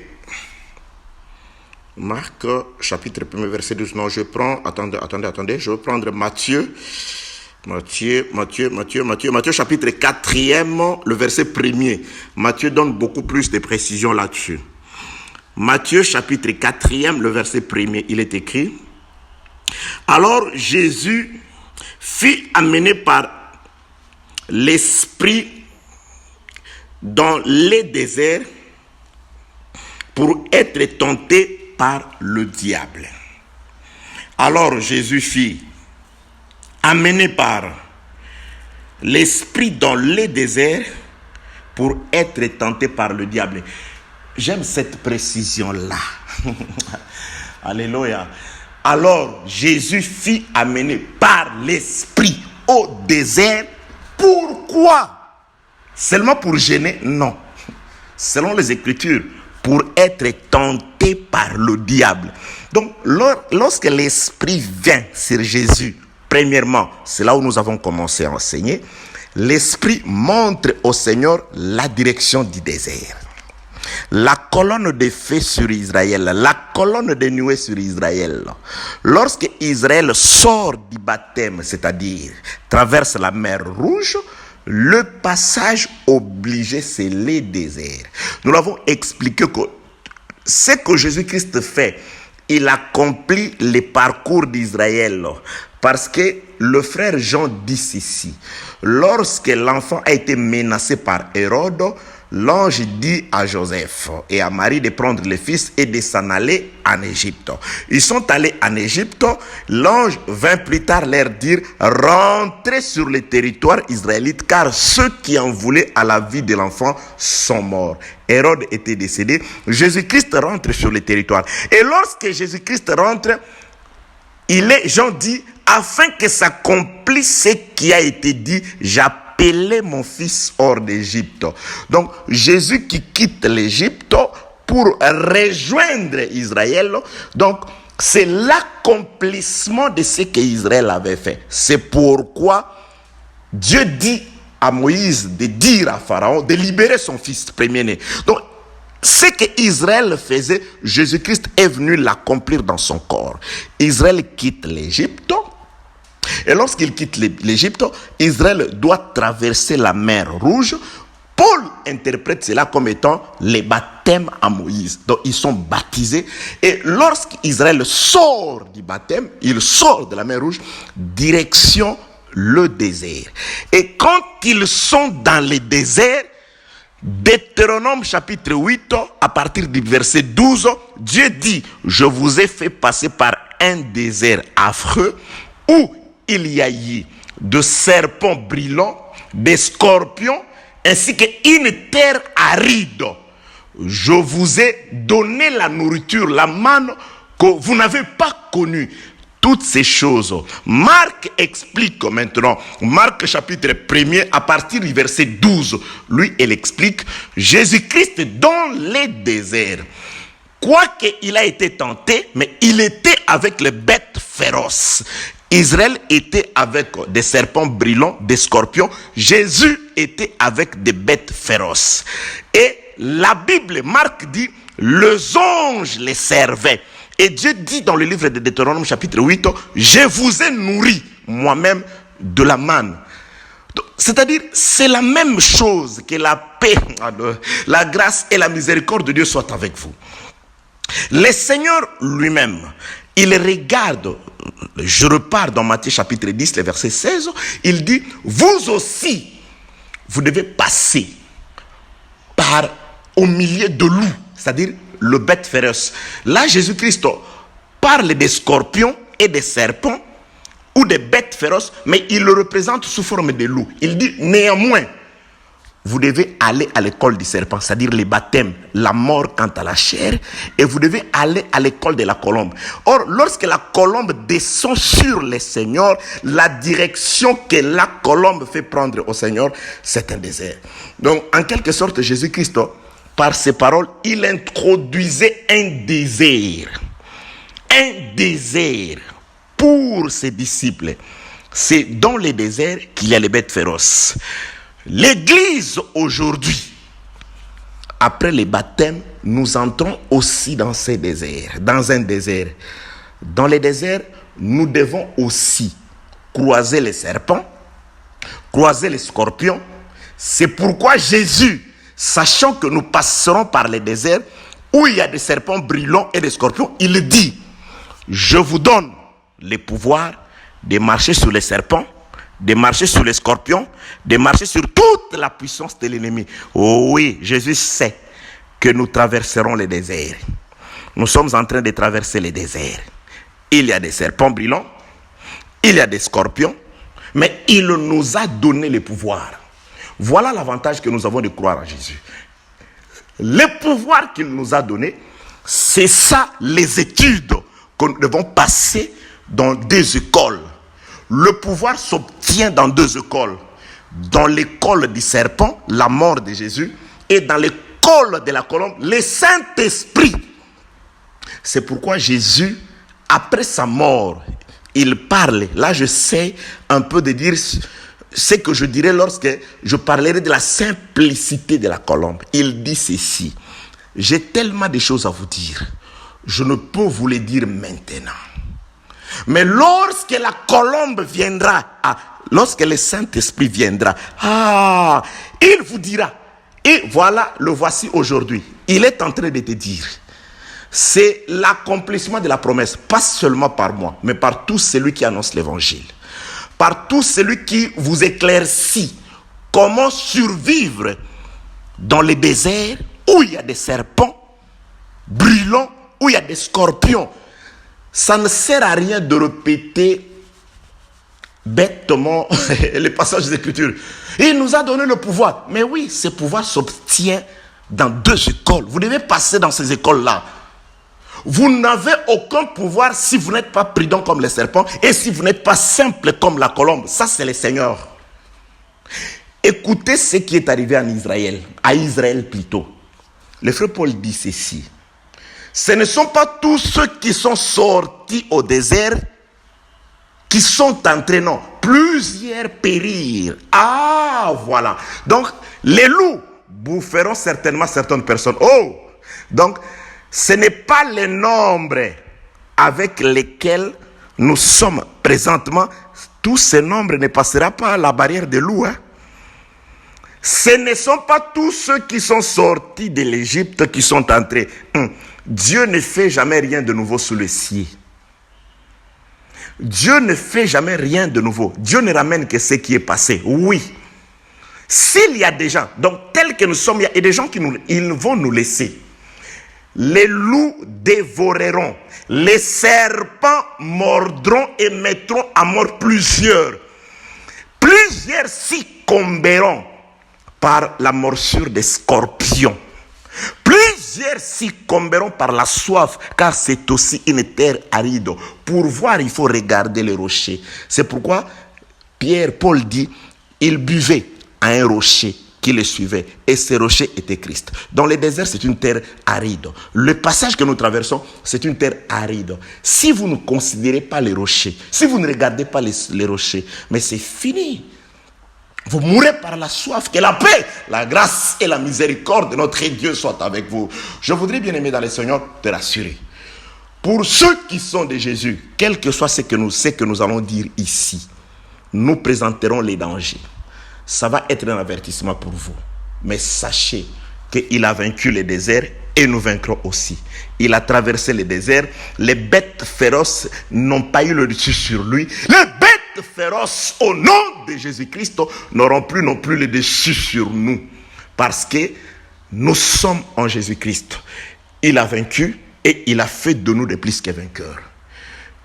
Marc chapitre 1er, verset 12. Non, je prends, attendez, je vais prendre Matthieu chapitre 4e, le verset 1er. Matthieu donne beaucoup plus de précisions là-dessus. Matthieu chapitre 4e, le verset 1er, il est écrit: alors Jésus fut amené par l'Esprit dans les déserts pour être tenté par le diable. Alors Jésus fut amené par l'Esprit dans les déserts pour être tenté par le diable. J'aime cette précision-là. Alléluia. Alors Jésus fut amené par l'Esprit au désert. Pourquoi? Seulement pour gêner? Non. Selon les Écritures, pour être tenté par le diable. Donc, lorsque l'Esprit vient sur Jésus, premièrement, c'est là où nous avons commencé à enseigner, l'Esprit montre au Seigneur la direction du désert. La colonne de feu sur Israël, la colonne de nuée sur Israël. Lorsque Israël sort du baptême, c'est-à-dire traverse la mer Rouge, le passage obligé, c'est le désert. Nous l'avons expliqué que ce que Jésus-Christ fait, il accomplit le parcours d'Israël. Parce que le frère Jean dit ceci: lorsque l'enfant a été menacé par Hérode, l'ange dit à Joseph et à Marie de prendre le fils et de s'en aller en Égypte. Ils sont allés en Égypte. L'ange vint plus tard leur dire: rentrez sur le territoire israélite, car ceux qui en voulaient à la vie de l'enfant sont morts. Hérode était décédé. Jésus-Christ rentre sur le territoire. Et lorsque Jésus-Christ rentre, Jean dit, afin que s'accomplisse ce qui a été dit: j'appelais mon fils hors d'Égypte. Donc, Jésus qui quitte l'Égypte pour rejoindre Israël. Donc, c'est l'accomplissement de ce qu'Israël avait fait. C'est pourquoi Dieu dit à Moïse de dire à Pharaon de libérer son fils premier-né. Donc, ce qu'Israël faisait, Jésus-Christ est venu l'accomplir dans son corps. Israël quitte l'Égypte. Et lorsqu'il quitte l'Égypte, Israël doit traverser la mer Rouge. Paul interprète cela comme étant les baptêmes à Moïse. Donc ils sont baptisés. Et lorsqu'Israël sort du baptême, il sort de la mer Rouge, direction le désert. Et quand ils sont dans le désert, Deutéronome chapitre 8, à partir du verset 12, Dieu dit: je vous ai fait passer par un désert affreux où il y a eu de serpents brûlants, des scorpions, ainsi qu'une terre aride. Je vous ai donné la nourriture, la manne que vous n'avez pas connue. Toutes ces choses. Marc explique maintenant, Marc chapitre 1er, à partir du verset 12, lui, il explique, Jésus-Christ dans les déserts. Quoique il a été tenté, mais il était avec les bêtes féroces. Israël était avec des serpents brûlants, des scorpions. Jésus était avec des bêtes féroces. Et la Bible, Marc dit, les anges les servaient. Et Dieu dit dans le livre de Deutéronome chapitre 8, je vous ai nourri moi-même de la manne. C'est-à-dire, c'est la même chose, que la paix, la grâce et la miséricorde de Dieu soient avec vous. Le Seigneur lui-même, il regarde, je repars dans Matthieu chapitre 10, le verset 16, il dit, vous aussi, vous devez passer au milieu de loups, c'est-à-dire le bête féroce. Là, Jésus-Christ parle des scorpions et des serpents ou des bêtes féroces, mais il le représente sous forme de loups. Il dit, néanmoins, vous devez aller à l'école du serpent, c'est-à-dire les baptêmes, la mort quant à la chair, et vous devez aller à l'école de la colombe. Or, lorsque la colombe descend sur le Seigneur, la direction que la colombe fait prendre au Seigneur, c'est un désert. Donc, en quelque sorte, Jésus-Christ, par ses paroles, il introduisait un désert pour ses disciples. C'est dans les déserts qu'il y a les bêtes féroces. L'Église aujourd'hui, après les baptêmes, nous entrons aussi dans ces déserts, dans un désert. Dans les déserts, nous devons aussi croiser les serpents, croiser les scorpions. C'est pourquoi Jésus, sachant que nous passerons par les déserts où il y a des serpents brûlants et des scorpions, il dit, je vous donne le pouvoir de marcher sur les serpents, de marcher sur les scorpions, de marcher sur toute la puissance de l'ennemi. Oh oui, Jésus sait que nous traverserons les déserts. Nous sommes en train de traverser les déserts. Il y a des serpents brûlants, il y a des scorpions, mais il nous a donné le pouvoir. Voilà l'avantage que nous avons de croire à Jésus. Le pouvoir qu'il nous a donné, c'est ça les études que nous devons passer dans des écoles. Le pouvoir s'obtient dans deux écoles. Dans l'école du serpent, la mort de Jésus, et dans l'école de la colombe, le Saint-Esprit. C'est pourquoi Jésus, après sa mort, il parle. Là, je sais un peu de dire ce que je dirais lorsque je parlerai de la simplicité de la colombe. Il dit ceci. J'ai tellement de choses à vous dire. Je ne peux vous les dire maintenant. Mais lorsque la colombe viendra, lorsque le Saint-Esprit viendra, il vous dira. Et voilà, le voici aujourd'hui. Il est en train de te dire. C'est l'accomplissement de la promesse, pas seulement par moi, mais par tout celui qui annonce l'évangile. Par tout celui qui vous éclaircit comment survivre dans les déserts où il y a des serpents brûlants, où il y a des scorpions. Ça ne sert à rien de répéter bêtement les passages des Écritures. Il nous a donné le pouvoir. Mais oui, ce pouvoir s'obtient dans deux écoles. Vous devez passer dans ces écoles-là. Vous n'avez aucun pouvoir si vous n'êtes pas prudent comme les serpents et si vous n'êtes pas simple comme la colombe. Ça, c'est le Seigneur. Écoutez ce qui est arrivé en Israël, à Israël plutôt. Le frère Paul dit ceci. Ce ne sont pas tous ceux qui sont sortis au désert qui sont entrés, non. Plusieurs périrent. Voilà. Donc, les loups boufferont certainement certaines personnes. Donc, ce n'est pas le nombre avec lesquels nous sommes présentement. Tout ce nombre ne passera pas la barrière des loups. Ce ne sont pas tous ceux qui sont sortis de l'Égypte qui sont entrés. Dieu ne fait jamais rien de nouveau sous le ciel. Dieu ne fait jamais rien de nouveau. Dieu ne ramène que ce qui est passé. Oui. S'il y a des gens, donc tels que nous sommes, il y a des gens qui ils vont nous laisser. Les loups dévoreront. Les serpents mordront et mettront à mort plusieurs. Plusieurs succomberont par la morsure des scorpions. Plusieurs succomberont par la soif, car c'est aussi une terre aride. Pour voir, il faut regarder les rochers. C'est pourquoi Paul dit, il buvait à un rocher qui le suivait, et ce rocher était Christ. Dans le désert, c'est une terre aride. Le passage que nous traversons, c'est une terre aride. Si vous ne considérez pas les rochers, si vous ne regardez pas les rochers, mais c'est fini. Vous mourrez par la soif. Que la paix, la grâce et la miséricorde de notre Dieu soient avec vous. Je voudrais, bien aimé dans le Seigneur, te rassurer. Pour ceux qui sont de Jésus, quel que soit ce que nous allons dire ici, nous présenterons les dangers. Ça va être un avertissement pour vous. Mais sachez qu'il a vaincu le désert et nous vaincrons aussi. Il a traversé le désert. Les bêtes féroces n'ont pas eu le dessus sur lui. Les bêtes féroces, au nom de Jésus-Christ, n'auront plus non plus le dessus sur nous. Parce que nous sommes en Jésus-Christ. Il a vaincu et il a fait de nous des plus que vainqueurs.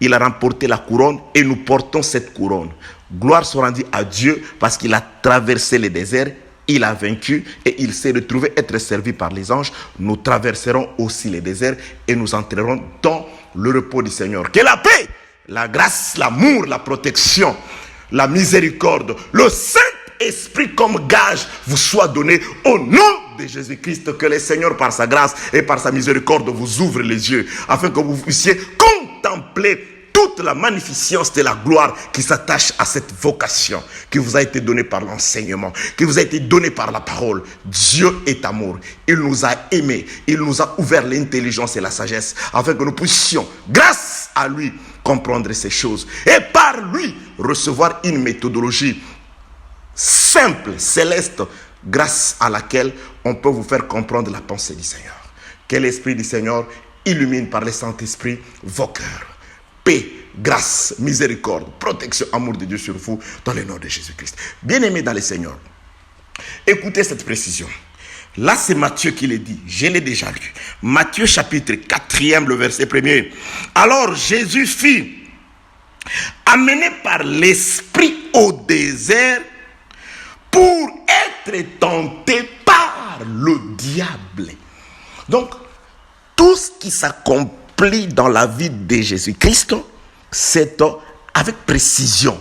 Il a remporté la couronne et nous portons cette couronne. Gloire soit rendue à Dieu parce qu'il a traversé le désert, il a vaincu et il s'est retrouvé être servi par les anges. Nous traverserons aussi le désert et nous entrerons dans le repos du Seigneur. Que la paix, la grâce, l'amour, la protection, la miséricorde, le Saint-Esprit comme gage vous soit donné au nom de Jésus-Christ. Que le Seigneur par sa grâce et par sa miséricorde vous ouvre les yeux afin que vous puissiez contempler toute la magnificence de la gloire qui s'attache à cette vocation qui vous a été donnée par l'enseignement, qui vous a été donnée par la parole. Dieu est amour. Il nous a aimés. Il nous a ouvert l'intelligence et la sagesse afin que nous puissions, grâce à lui, comprendre ces choses et par lui recevoir une méthodologie simple, céleste, grâce à laquelle on peut vous faire comprendre la pensée du Seigneur. Que l'Esprit du Seigneur illumine par le Saint-Esprit vos cœurs. Paix, grâce, miséricorde, protection, amour de Dieu sur vous, dans le nom de Jésus-Christ. Bien-aimés dans le Seigneur, écoutez cette précision. Là, c'est Matthieu qui le dit. Je l'ai déjà lu. Matthieu chapitre 4e, le verset 1er. Alors Jésus fut amené par l'Esprit au désert pour être tenté par le diable. Donc, tout ce qui s'accomplit dans la vie de Jésus-Christ, c'est avec précision.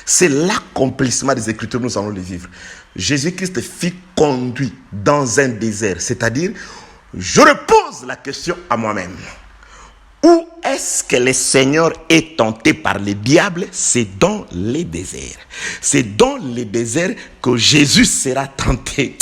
C'est l'accomplissement des Écritures, nous allons les vivre. Jésus-Christ fut conduit dans un désert, c'est-à-dire, je repose la question à moi-même. Où est-ce que le Seigneur est tenté par le diable? C'est dans les déserts. C'est dans les déserts que Jésus sera tenté.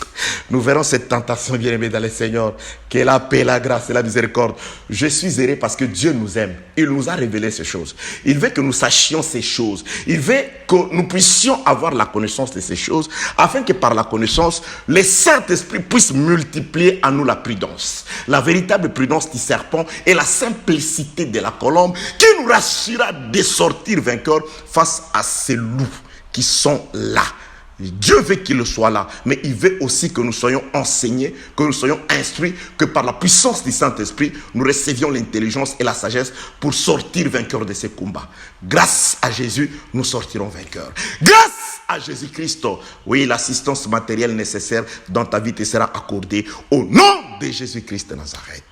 Nous verrons cette tentation, bien-aimés dans le Seigneur. Que la paix, la grâce et la miséricorde. Je suis heureux parce que Dieu nous aime. Il nous a révélé ces choses. Il veut que nous sachions ces choses. Il veut que nous puissions avoir la connaissance de ces choses, afin que par la connaissance, le Saint-Esprit puisse multiplier à nous la prudence. La véritable prudence du serpent et la simplicité de la colombe qui nous rassurera de sortir vainqueurs face à ces loups qui sont là. Dieu veut qu'il soit là, mais il veut aussi que nous soyons enseignés, que nous soyons instruits, que par la puissance du Saint-Esprit, nous recevions l'intelligence et la sagesse pour sortir vainqueurs de ces combats. Grâce à Jésus, nous sortirons vainqueurs. Grâce à Jésus-Christ, oui, l'assistance matérielle nécessaire dans ta vie te sera accordée au nom de Jésus-Christ de Nazareth.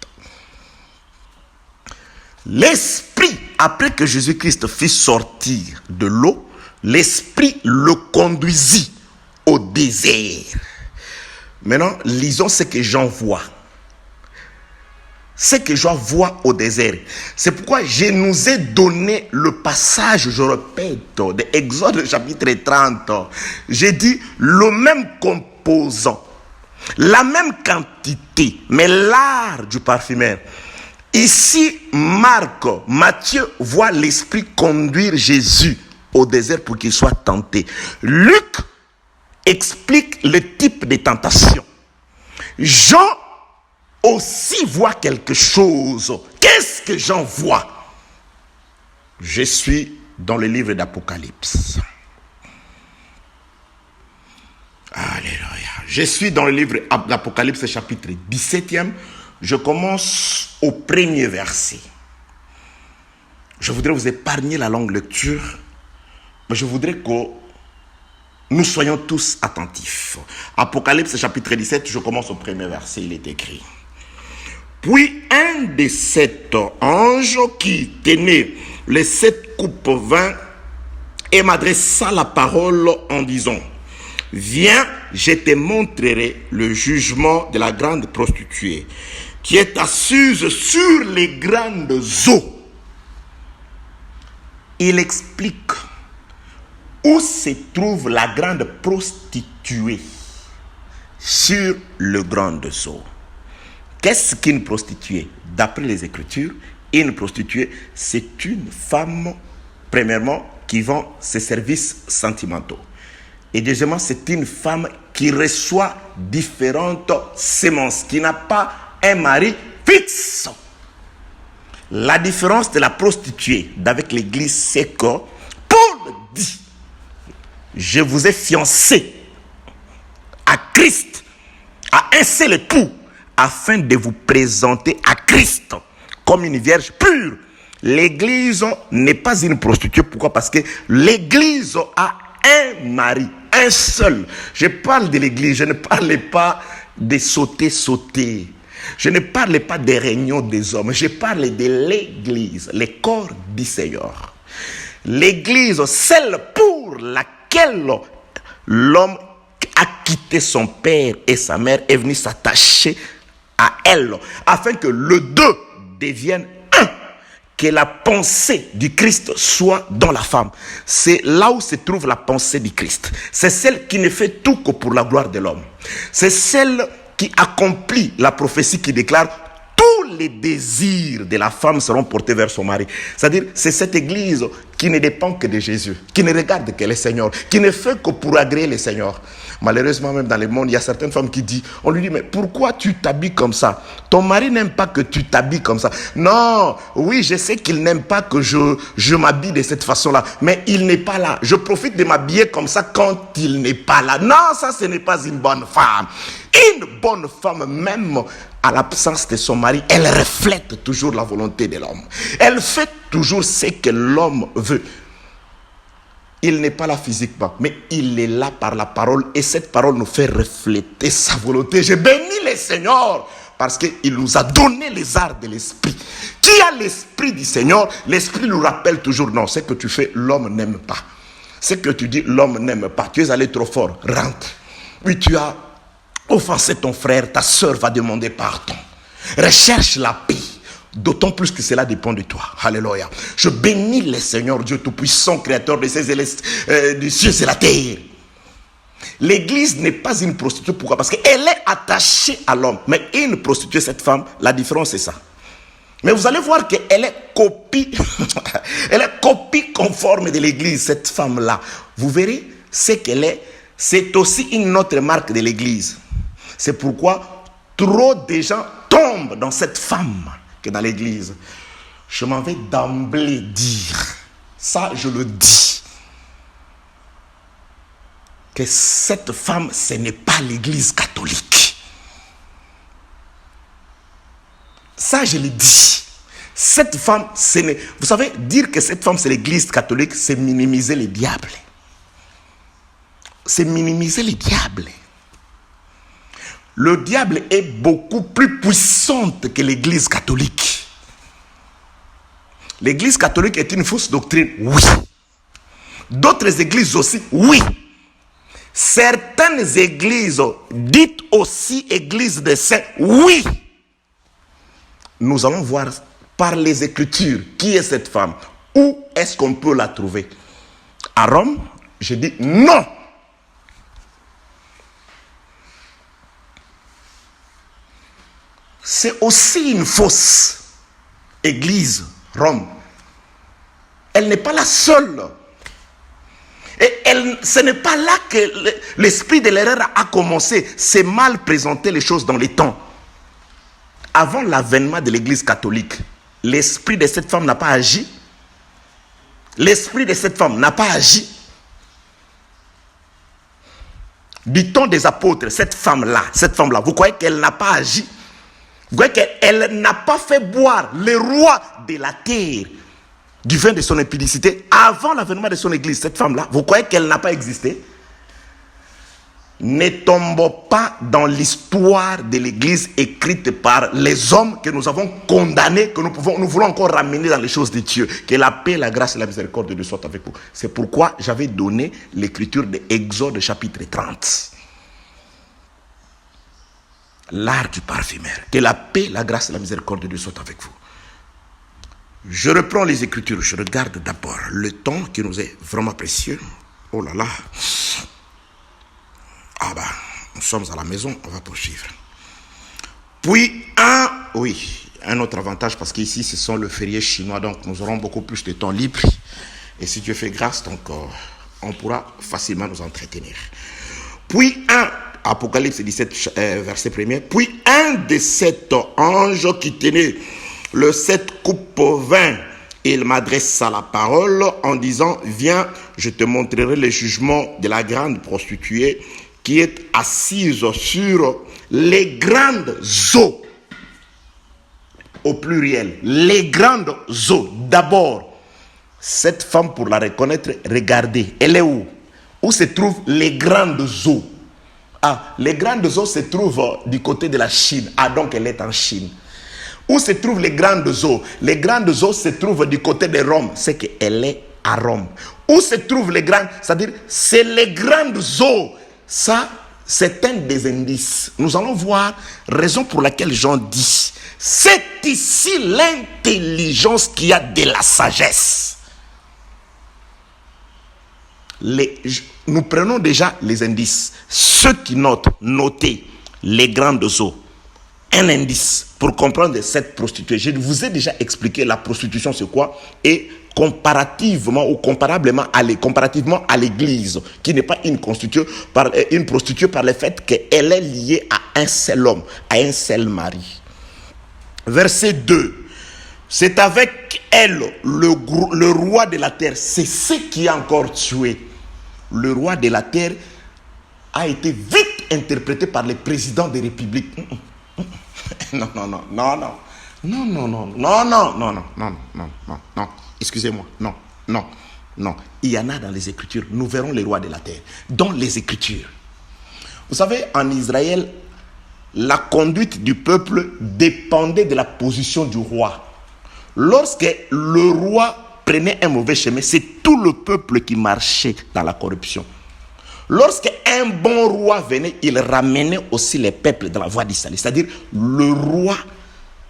L'Esprit, après que Jésus-Christ fit sortir de l'eau, l'Esprit le conduisit au désert. Maintenant, lisons ce que Jean voit. Ce que Jean voit au désert. C'est pourquoi je nous ai donné le passage, je répète, de Exode chapitre 30. J'ai dit le même composant, la même quantité, mais l'art du parfumeur. Ici, Matthieu voit l'Esprit conduire Jésus au désert pour qu'il soit tenté. Luc explique le type de tentation. Jean aussi voit quelque chose. Qu'est-ce que Jean voit? Je suis dans le livre d'Apocalypse. Alléluia. Je suis dans le livre d'Apocalypse chapitre 17e. Je commence au premier verset. Je voudrais vous épargner la longue lecture, mais je voudrais que nous soyons tous attentifs. Apocalypse chapitre 17, je commence au premier verset, il est écrit. Puis un des 7 anges qui tenait les 7 coupes vin et m'adressa la parole en disant: viens, je te montrerai le jugement de la grande prostituée qui est assise sur les grandes eaux. Il explique où se trouve la grande prostituée sur les grandes eaux. Qu'est-ce qu'une prostituée? D'après les Écritures, une prostituée, c'est une femme, premièrement, qui vend ses services sentimentaux. Et deuxièmement, c'est une femme qui reçoit différentes semences, qui n'a pas un mari fixe. La différence de la prostituée d'avec l'église, c'est que Paul dit: je vous ai fiancé à Christ, à un seul époux, afin de vous présenter à Christ comme une vierge pure. L'église n'est pas une prostituée. Pourquoi? Parce que l'église a un mari, un seul. Je parle de l'église, je ne parle pas de sauter. Je ne parle pas des réunions des hommes, je parle de l'église, le corps du Seigneur. L'église, celle pour laquelle l'homme a quitté son père et sa mère, est venu s'attacher à elle, afin que les deux deviennent un. que la pensée du Christ soit dans la femme. C'est là où se trouve la pensée du Christ. C'est celle qui ne fait tout que pour la gloire de l'homme. C'est celle qui accomplit la prophétie qui déclare tous les désirs de la femme seront portés vers son mari. C'est-à-dire, c'est cette église qui ne dépend que de Jésus, qui ne regarde que le Seigneur, qui ne fait que pour agréer le Seigneur. Malheureusement, même dans le monde, il y a certaines femmes qui disent, on lui dit, mais pourquoi tu t'habilles comme ça? Ton mari n'aime pas que tu t'habilles comme ça. Non, oui, je sais qu'il n'aime pas que je m'habille de cette façon-là, mais il n'est pas là. Je profite de m'habiller comme ça quand il n'est pas là. Non, ça, ce n'est pas une bonne femme. Une bonne femme, même à l'absence de son mari, elle reflète toujours la volonté de l'homme. Elle fait toujours ce que l'homme veut. Il n'est pas là physiquement, mais il est là par la parole. Et cette parole nous fait refléter sa volonté. Je bénis le Seigneur parce qu'il nous a donné les arts de l'esprit. Qui a l'esprit du Seigneur, l'esprit nous rappelle toujours, non, ce que tu fais, l'homme n'aime pas. Ce que tu dis, l'homme n'aime pas. Tu es allé trop fort, rentre. Oui, tu as offensé ton frère, ta soeur va demander pardon. Recherche la paix. D'autant plus que cela dépend de toi. Alléluia. Je bénis le Seigneur Dieu Tout-Puissant, Créateur des cieux et la terre. L'église n'est pas une prostituée. Pourquoi? Parce qu'elle est attachée à l'homme. Mais une prostituée, cette femme, la différence c'est ça. Mais vous allez voir qu'elle est copie. Elle est copie conforme de l'église, cette femme-là. Vous verrez ce qu'elle est. C'est aussi une autre marque de l'église. C'est pourquoi trop de gens tombent dans cette femme que dans l'église. Je m'en vais d'emblée dire, ça je le dis, que cette femme, ce n'est pas l'église catholique. Ça je le dis. Cette femme, ce n'est... Vous savez, dire que cette femme c'est l'église catholique, c'est minimiser le diable. C'est minimiser le diable. Le diable est beaucoup plus puissante que l'église catholique. L'église catholique est une fausse doctrine, oui. D'autres églises aussi, oui. Certaines églises, dites aussi églises de saints, oui. Nous allons voir par les Écritures qui est cette femme. Où est-ce qu'on peut la trouver? À Rome, je dis non. C'est aussi une fausse église, Rome. Elle n'est pas la seule. Et ce n'est pas là que l'esprit de l'erreur a commencé. C'est mal présenter les choses dans les temps. Avant l'avènement de l'église catholique, l'esprit de cette femme n'a pas agi. L'esprit de cette femme n'a pas agi. Du temps des apôtres, cette femme-là, vous croyez qu'elle n'a pas agi? Vous voyez qu'elle n'a pas fait boire le roi de la terre du vin de son impudicité avant l'avènement de son église. Cette femme-là, vous croyez qu'elle n'a pas existé? Ne tombons pas dans l'histoire de l'église écrite par les hommes que nous avons condamnés, que nous voulons encore ramener dans les choses de Dieu. Que la paix, la grâce et la miséricorde de Dieu soient avec vous. C'est pourquoi j'avais donné l'écriture de Exode chapitre 30. L'art du parfumeur. Que la paix, la grâce et la miséricorde de Dieu soient avec vous. Je reprends les Écritures. Je regarde d'abord le temps qui nous est vraiment précieux. Oh là là. Ah bah, nous sommes à la maison, on va poursuivre. Puis un autre avantage, parce qu'ici ce sont le férié chinois, donc nous aurons beaucoup plus de temps libre. Et si Dieu fait grâce, donc on pourra facilement nous entretenir. Puis Apocalypse 17, verset 1er. Puis un des 7 anges qui tenait le 7 coupes au vin, il m'adressa la parole en disant, viens, je te montrerai le jugement de la grande prostituée qui est assise sur les grandes eaux. Au pluriel, les grandes eaux. D'abord, cette femme, pour la reconnaître, regardez, elle est où? Où se trouvent les grandes eaux? Ah, les grandes eaux se trouvent du côté de la Chine. Ah, donc elle est en Chine. Où se trouvent les grandes eaux? Les grandes eaux se trouvent du côté de Rome. C'est qu'elle est à Rome. Où se trouvent les grandes? C'est-à-dire, c'est les grandes eaux. Ça, c'est un des indices. Nous allons voir raison pour laquelle Jean dit C'est ici l'intelligence qui a de la sagesse. Nous prenons déjà les indices. Ceux qui notent, notez les grandes eaux. Un indice pour comprendre cette prostituée. Je vous ai déjà expliqué la prostitution c'est quoi et comparativement ou comparablement comparativement à l'église qui n'est pas une prostituée par le fait qu'elle est liée à un seul homme, à un seul mari. Verset 2. C'est avec elle le roi de la terre. C'est ce qui a encore tué. Le roi de la terre a été vite interprété par les présidents des républiques. Non. Excusez-moi. Non. Il y en a dans les Écritures. Nous verrons les rois de la terre. Dans les Écritures. Vous savez, en Israël, la conduite du peuple dépendait de la position du roi. Lorsque le roi prenait un mauvais chemin, c'est tout le peuple qui marchait dans la corruption. Lorsque un bon roi venait, il ramenait aussi les peuples dans la voie du salut. C'est-à-dire, le roi,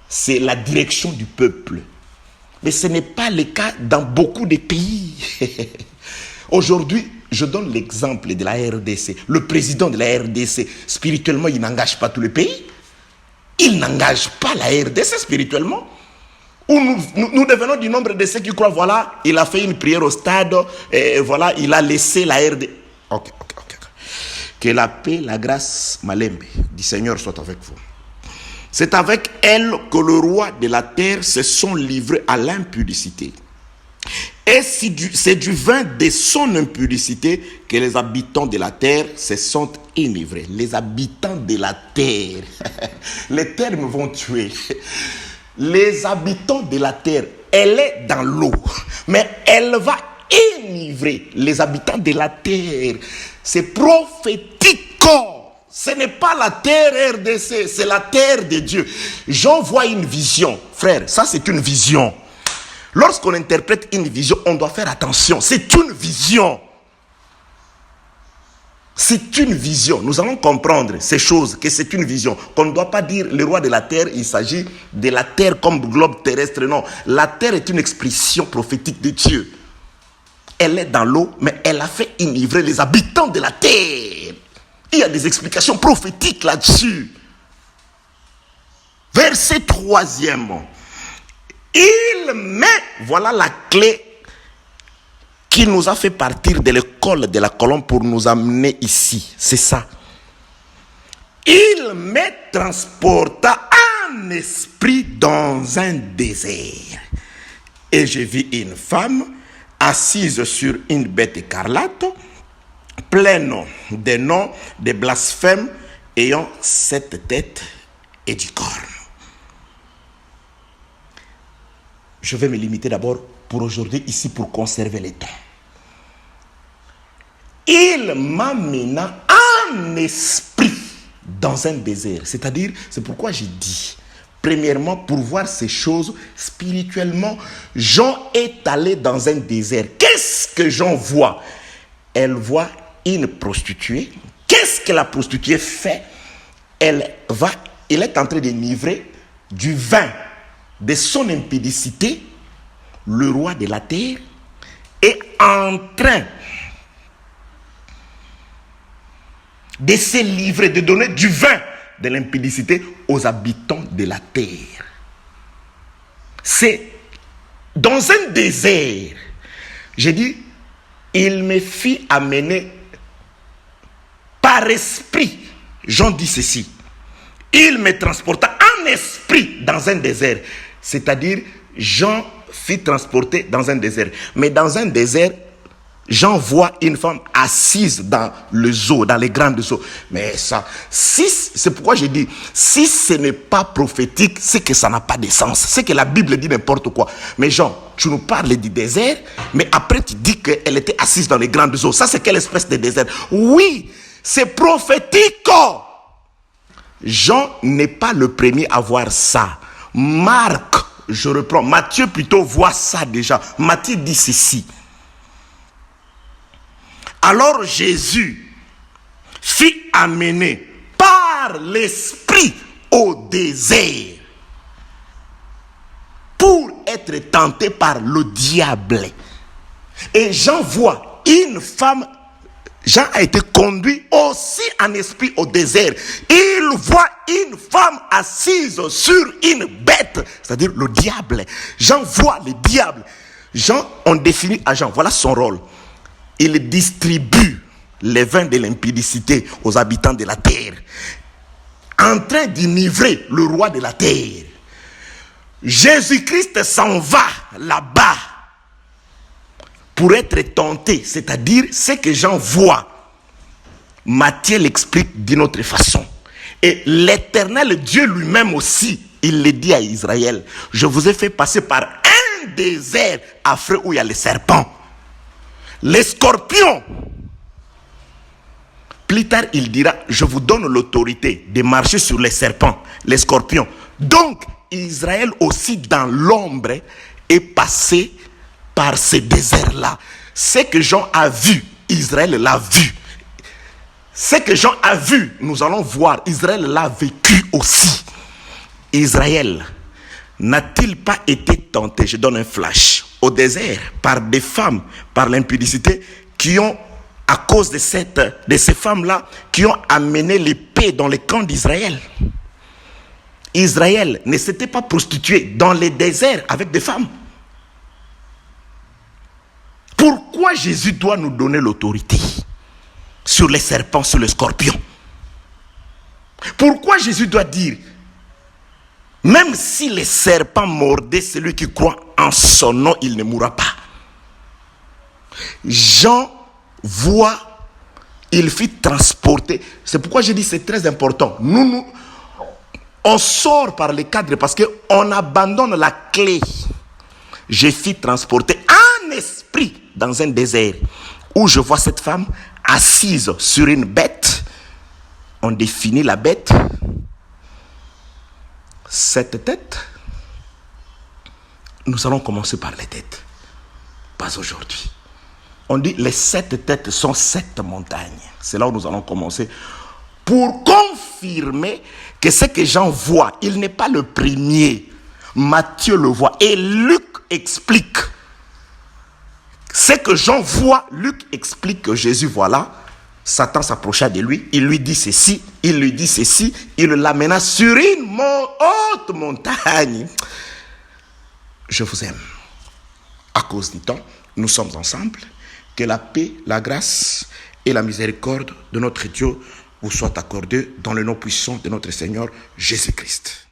c'est la direction du peuple. Mais ce n'est pas le cas dans beaucoup de pays. Aujourd'hui, je donne l'exemple de la RDC. Le président de la RDC, spirituellement, il n'engage pas tout le pays. Il n'engage pas la RDC spirituellement. Où nous devenons du nombre de ceux qui croient, voilà, il a fait une prière au stade, et voilà, il a laissé la RDC. Ok. Que la paix, la grâce, Malembe, du Seigneur soit avec vous. C'est avec elle que le roi de la terre se sont livrés à l'impudicité. Et c'est du vin de son impudicité que les habitants de la terre se sont enivrés. Les habitants de la terre. Les termes vont tuer. Les habitants de la terre, elle est dans l'eau, mais elle va enivrer les habitants de la terre. C'est prophétique. Ce n'est pas la terre RDC, c'est la terre de Dieu. J'en vois une vision. Frère, ça c'est une vision. Lorsqu'on interprète une vision, on doit faire attention. C'est une vision. C'est une vision. Nous allons comprendre ces choses, que c'est une vision. Qu'on ne doit pas dire le roi de la terre, il s'agit de la terre comme globe terrestre. Non, la terre est une expression prophétique de Dieu. Elle est dans l'eau, mais elle a fait enivrer les habitants de la terre. Il y a des explications prophétiques là-dessus. Verset 3e. Il met, voilà la clé qui nous a fait partir de l'école de la colombe pour nous amener ici. C'est ça. Il me transporta en esprit dans un désert. Et je vis une femme assise sur une bête écarlate, pleine de noms, de blasphèmes, ayant 7 têtes et 10 cornes. Je vais me limiter d'abord pour aujourd'hui ici pour conserver le temps. Il m'amena en esprit dans un désert. C'est-à-dire, c'est pourquoi j'ai dit, premièrement, pour voir ces choses spirituellement, Jean est allé dans un désert. Qu'est-ce que Jean voit? Elle voit une prostituée. Qu'est-ce que la prostituée fait? Elle est en train d'enivrer du vin de son impudicité. Le roi de la terre est en train de se livrer, de donner du vin de l'impudicité aux habitants de la terre. C'est dans un désert. J'ai dit, il me fit amener par esprit. Jean dit ceci. Il me transporta en esprit dans un désert. C'est-à-dire, Jean fit transporter dans un désert. Mais dans un désert, Jean voit une femme assise dans les eaux, dans les grandes eaux. Mais ça, c'est pourquoi j'ai dit, si ce n'est pas prophétique, c'est que ça n'a pas de sens. C'est que la Bible dit n'importe quoi. Mais Jean, tu nous parles du désert, mais après tu dis qu'elle était assise dans les grandes eaux. Ça, c'est quelle espèce de désert? Oui, c'est prophétique. Jean n'est pas le premier à voir ça. Marc, je reprends, Matthieu plutôt voit ça déjà. Matthieu dit ceci. Alors Jésus fit amener par l'esprit au désert. être tenté par le diable. Et Jean voit une femme. Jean a été conduit aussi en esprit au désert. Il voit une femme assise sur une bête, c'est-à-dire le diable. Jean voit le diable. Jean, on définit à Jean, voilà son rôle. Il distribue les vins de l'impudicité aux habitants de la terre, en train d'enivrer le roi de la terre. Jésus-Christ s'en va là-bas pour être tenté, c'est-à-dire ce que Jean voit. Matthieu l'explique d'une autre façon. Et l'Éternel Dieu lui-même aussi, il le dit à Israël, je vous ai fait passer par un désert affreux où il y a les serpents, les scorpions. Plus tard, il dira, je vous donne l'autorité de marcher sur les serpents, les scorpions. Donc, Israël aussi dans l'ombre est passé par ce désert-là. Ce que Jean a vu, Israël l'a vu. Ce que Jean a vu, nous allons voir, Israël l'a vécu aussi. Israël n'a-t-il pas été tenté, je donne un flash, au désert par des femmes, par l'impudicité, qui ont, à cause de ces femmes-là, qui ont amené l'épée dans les camps d'Israël. Israël ne s'était pas prostitué dans les déserts avec des femmes. Pourquoi Jésus doit nous donner l'autorité sur les serpents, sur les scorpions? Pourquoi Jésus doit dire, même si les serpents mordaient celui qui croit en son nom, il ne mourra pas? Jean voit, il fit transporter. C'est pourquoi je dis c'est très important. On sort par les cadres parce qu'on abandonne la clé. Je fis transporter en esprit dans un désert où je vois cette femme assise sur une bête. On définit la bête. Cette tête. Nous allons commencer par les têtes. Pas aujourd'hui. On dit les 7 têtes sont 7 montagnes. C'est là où nous allons commencer. Pour confirmer que ce que Jean voit, il n'est pas le premier. Matthieu le voit. Et Luc explique. Ce que Jean voit, Luc explique que Jésus, voilà, Satan s'approcha de lui, il lui dit ceci, il lui dit ceci, il l'amena sur une haute montagne. Je vous aime. À cause du temps, nous sommes ensemble. Que la paix, la grâce et la miséricorde de notre Dieu vous soient accordées dans le nom puissant de notre Seigneur Jésus-Christ.